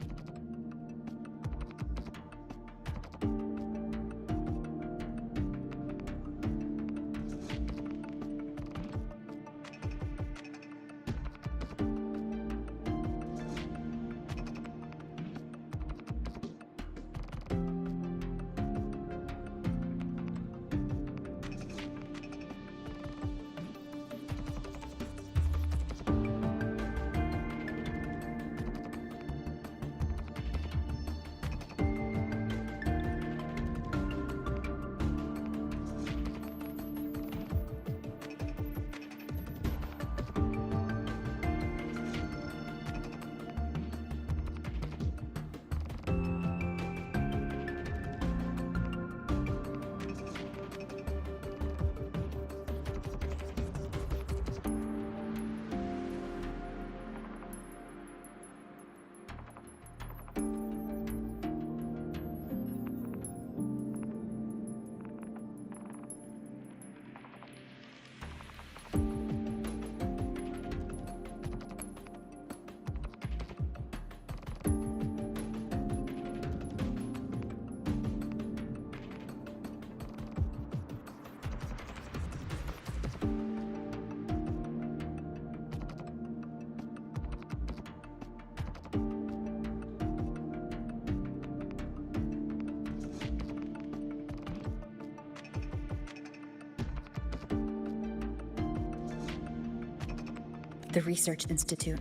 the Research Institute.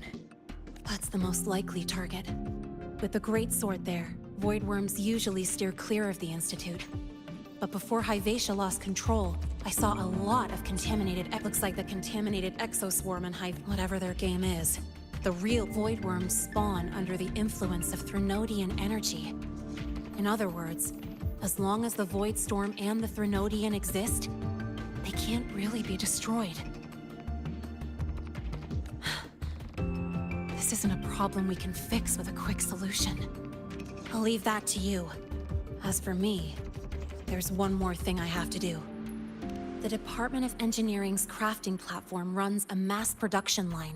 That's the most likely target. With the Great Sword there, void worms usually steer clear of the Institute. But before Hyvatia lost control, I saw a lot of contaminated... Looks like the contaminated exoswarm and whatever their game is. The real void worms spawn under the influence of Threnodian energy. In other words, as long as the void storm and the Threnodian exist, they can't really be destroyed. This isn't a problem we can fix with a quick solution. I'll leave that to you. As for me, there's one more thing I have to do. The Department of Engineering's crafting platform runs a mass production line.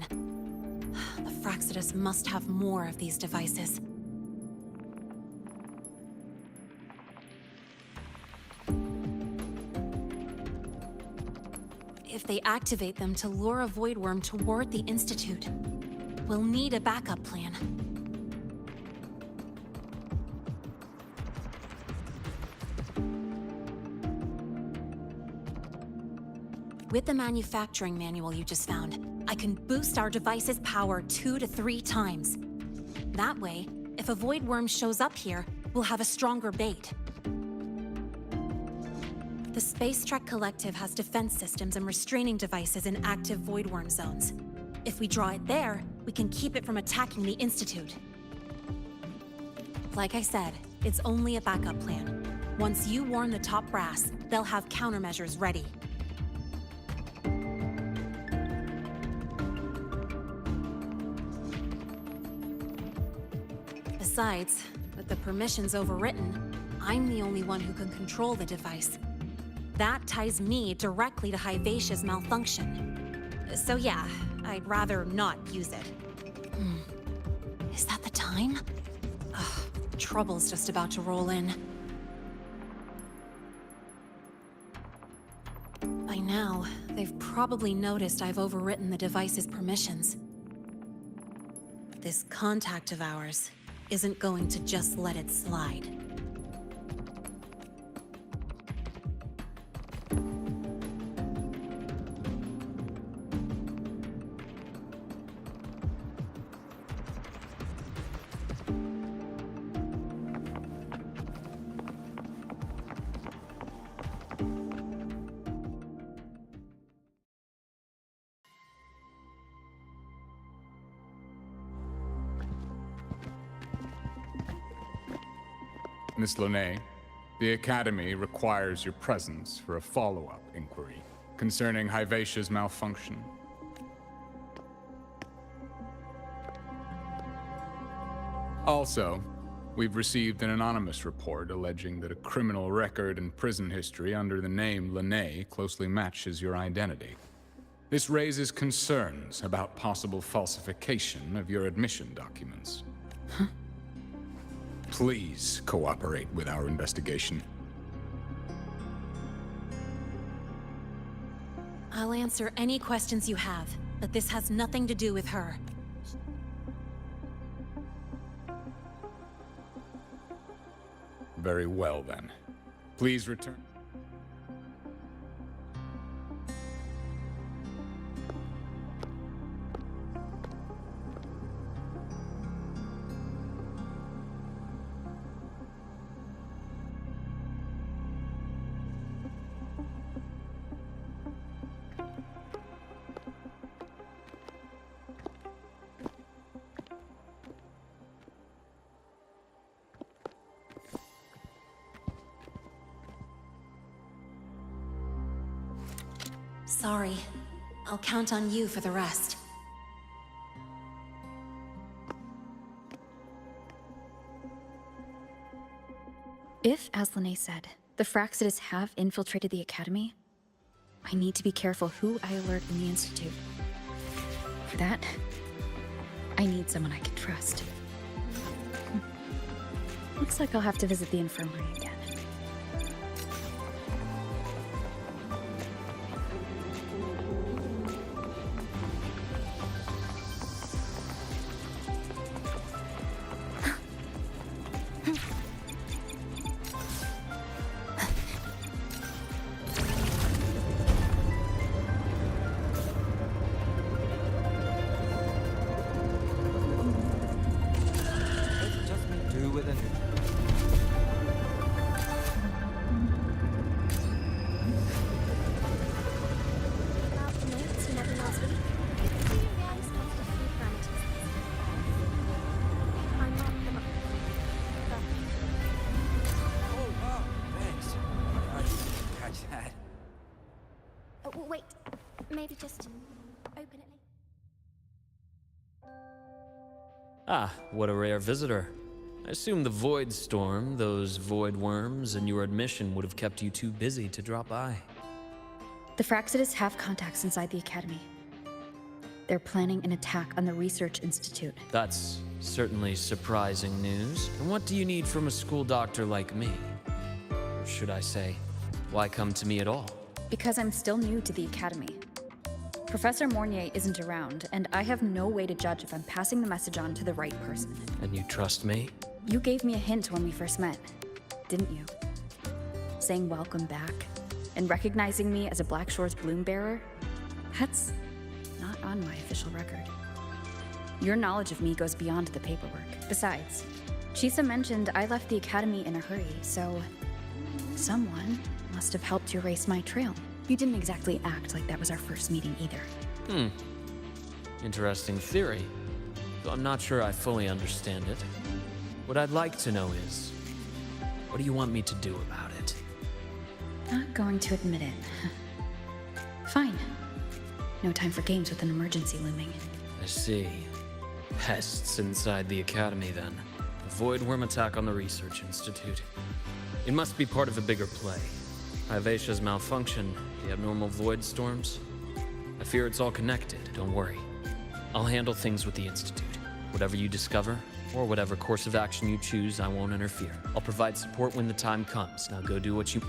The Fraccidus must have more of these devices. If they activate them to lure a void worm toward the Institute, we'll need a backup plan. With the manufacturing manual you just found, I can boost our device's power 2 to 3 times. That way, if a void worm shows up here, we'll have a stronger bait. The Space Trek Collective has defense systems and restraining devices in active void worm zones. If we draw it there, we can keep it from attacking the Institute. Like I said, it's only a backup plan. Once you warn the top brass, they'll have countermeasures ready. Besides, with the permissions overwritten, I'm the only one who can control the device. That ties me directly to Hivacia's malfunction. So yeah, I'd rather not use it. Is that the time? Ugh, trouble's just about to roll in. By now, they've probably noticed I've overwritten the device's permissions. This contact of ours isn't going to just let it slide. Miss Lene, the Academy requires your presence for a follow-up inquiry concerning Hivacia's malfunction. Also, we've received an anonymous report alleging that a criminal record and prison history under the name Lene closely matches your identity. This raises concerns about possible falsification of your admission documents. Please cooperate with our investigation. I'll answer any questions you have, but this has nothing to do with her. Very well, then. Please return. Sorry. I'll count on you for the rest. If, as Lene said, the Fraccidus have infiltrated the Academy, I need to be careful who I alert in the Institute. For that, I need someone I can trust. Looks like I'll have to visit the infirmary again. Wait, maybe just open it. Ah, what a rare visitor. I assume the void storm, those void worms, and your admission would have kept you too busy to drop by. The Fraccidus have contacts inside the Academy. they're planning an attack on the Research Institute. That's certainly surprising news. And what do you need from a school doctor like me? Or should I say, why come to me at all? Because I'm still new to the Academy. Professor Mornier isn't around, and I have no way to judge if I'm passing the message on to the right person. And you trust me? You gave me a hint when we first met, didn't you? Saying welcome back, and recognizing me as a Black Shore's bloom bearer? That's not on my official record. Your knowledge of me goes beyond the paperwork. Besides, Chisa mentioned I left the Academy in a hurry, so someone must have helped you erase my trail. You didn't exactly act like that was our first meeting either. Interesting theory, though I'm not sure I fully understand it. What I'd like to know is, what do you want me to do about it? Not going to admit it. Fine. No time for games with an emergency looming. I see. Pests inside the Academy, then. A void worm attack on the Research Institute. It must be part of a bigger play. Vivacia's malfunction, the abnormal void storms. I fear it's all connected, don't worry. I'll handle things with the Institute. Whatever you discover, or whatever course of action you choose, I won't interfere. I'll provide support when the time comes. Now go do what you...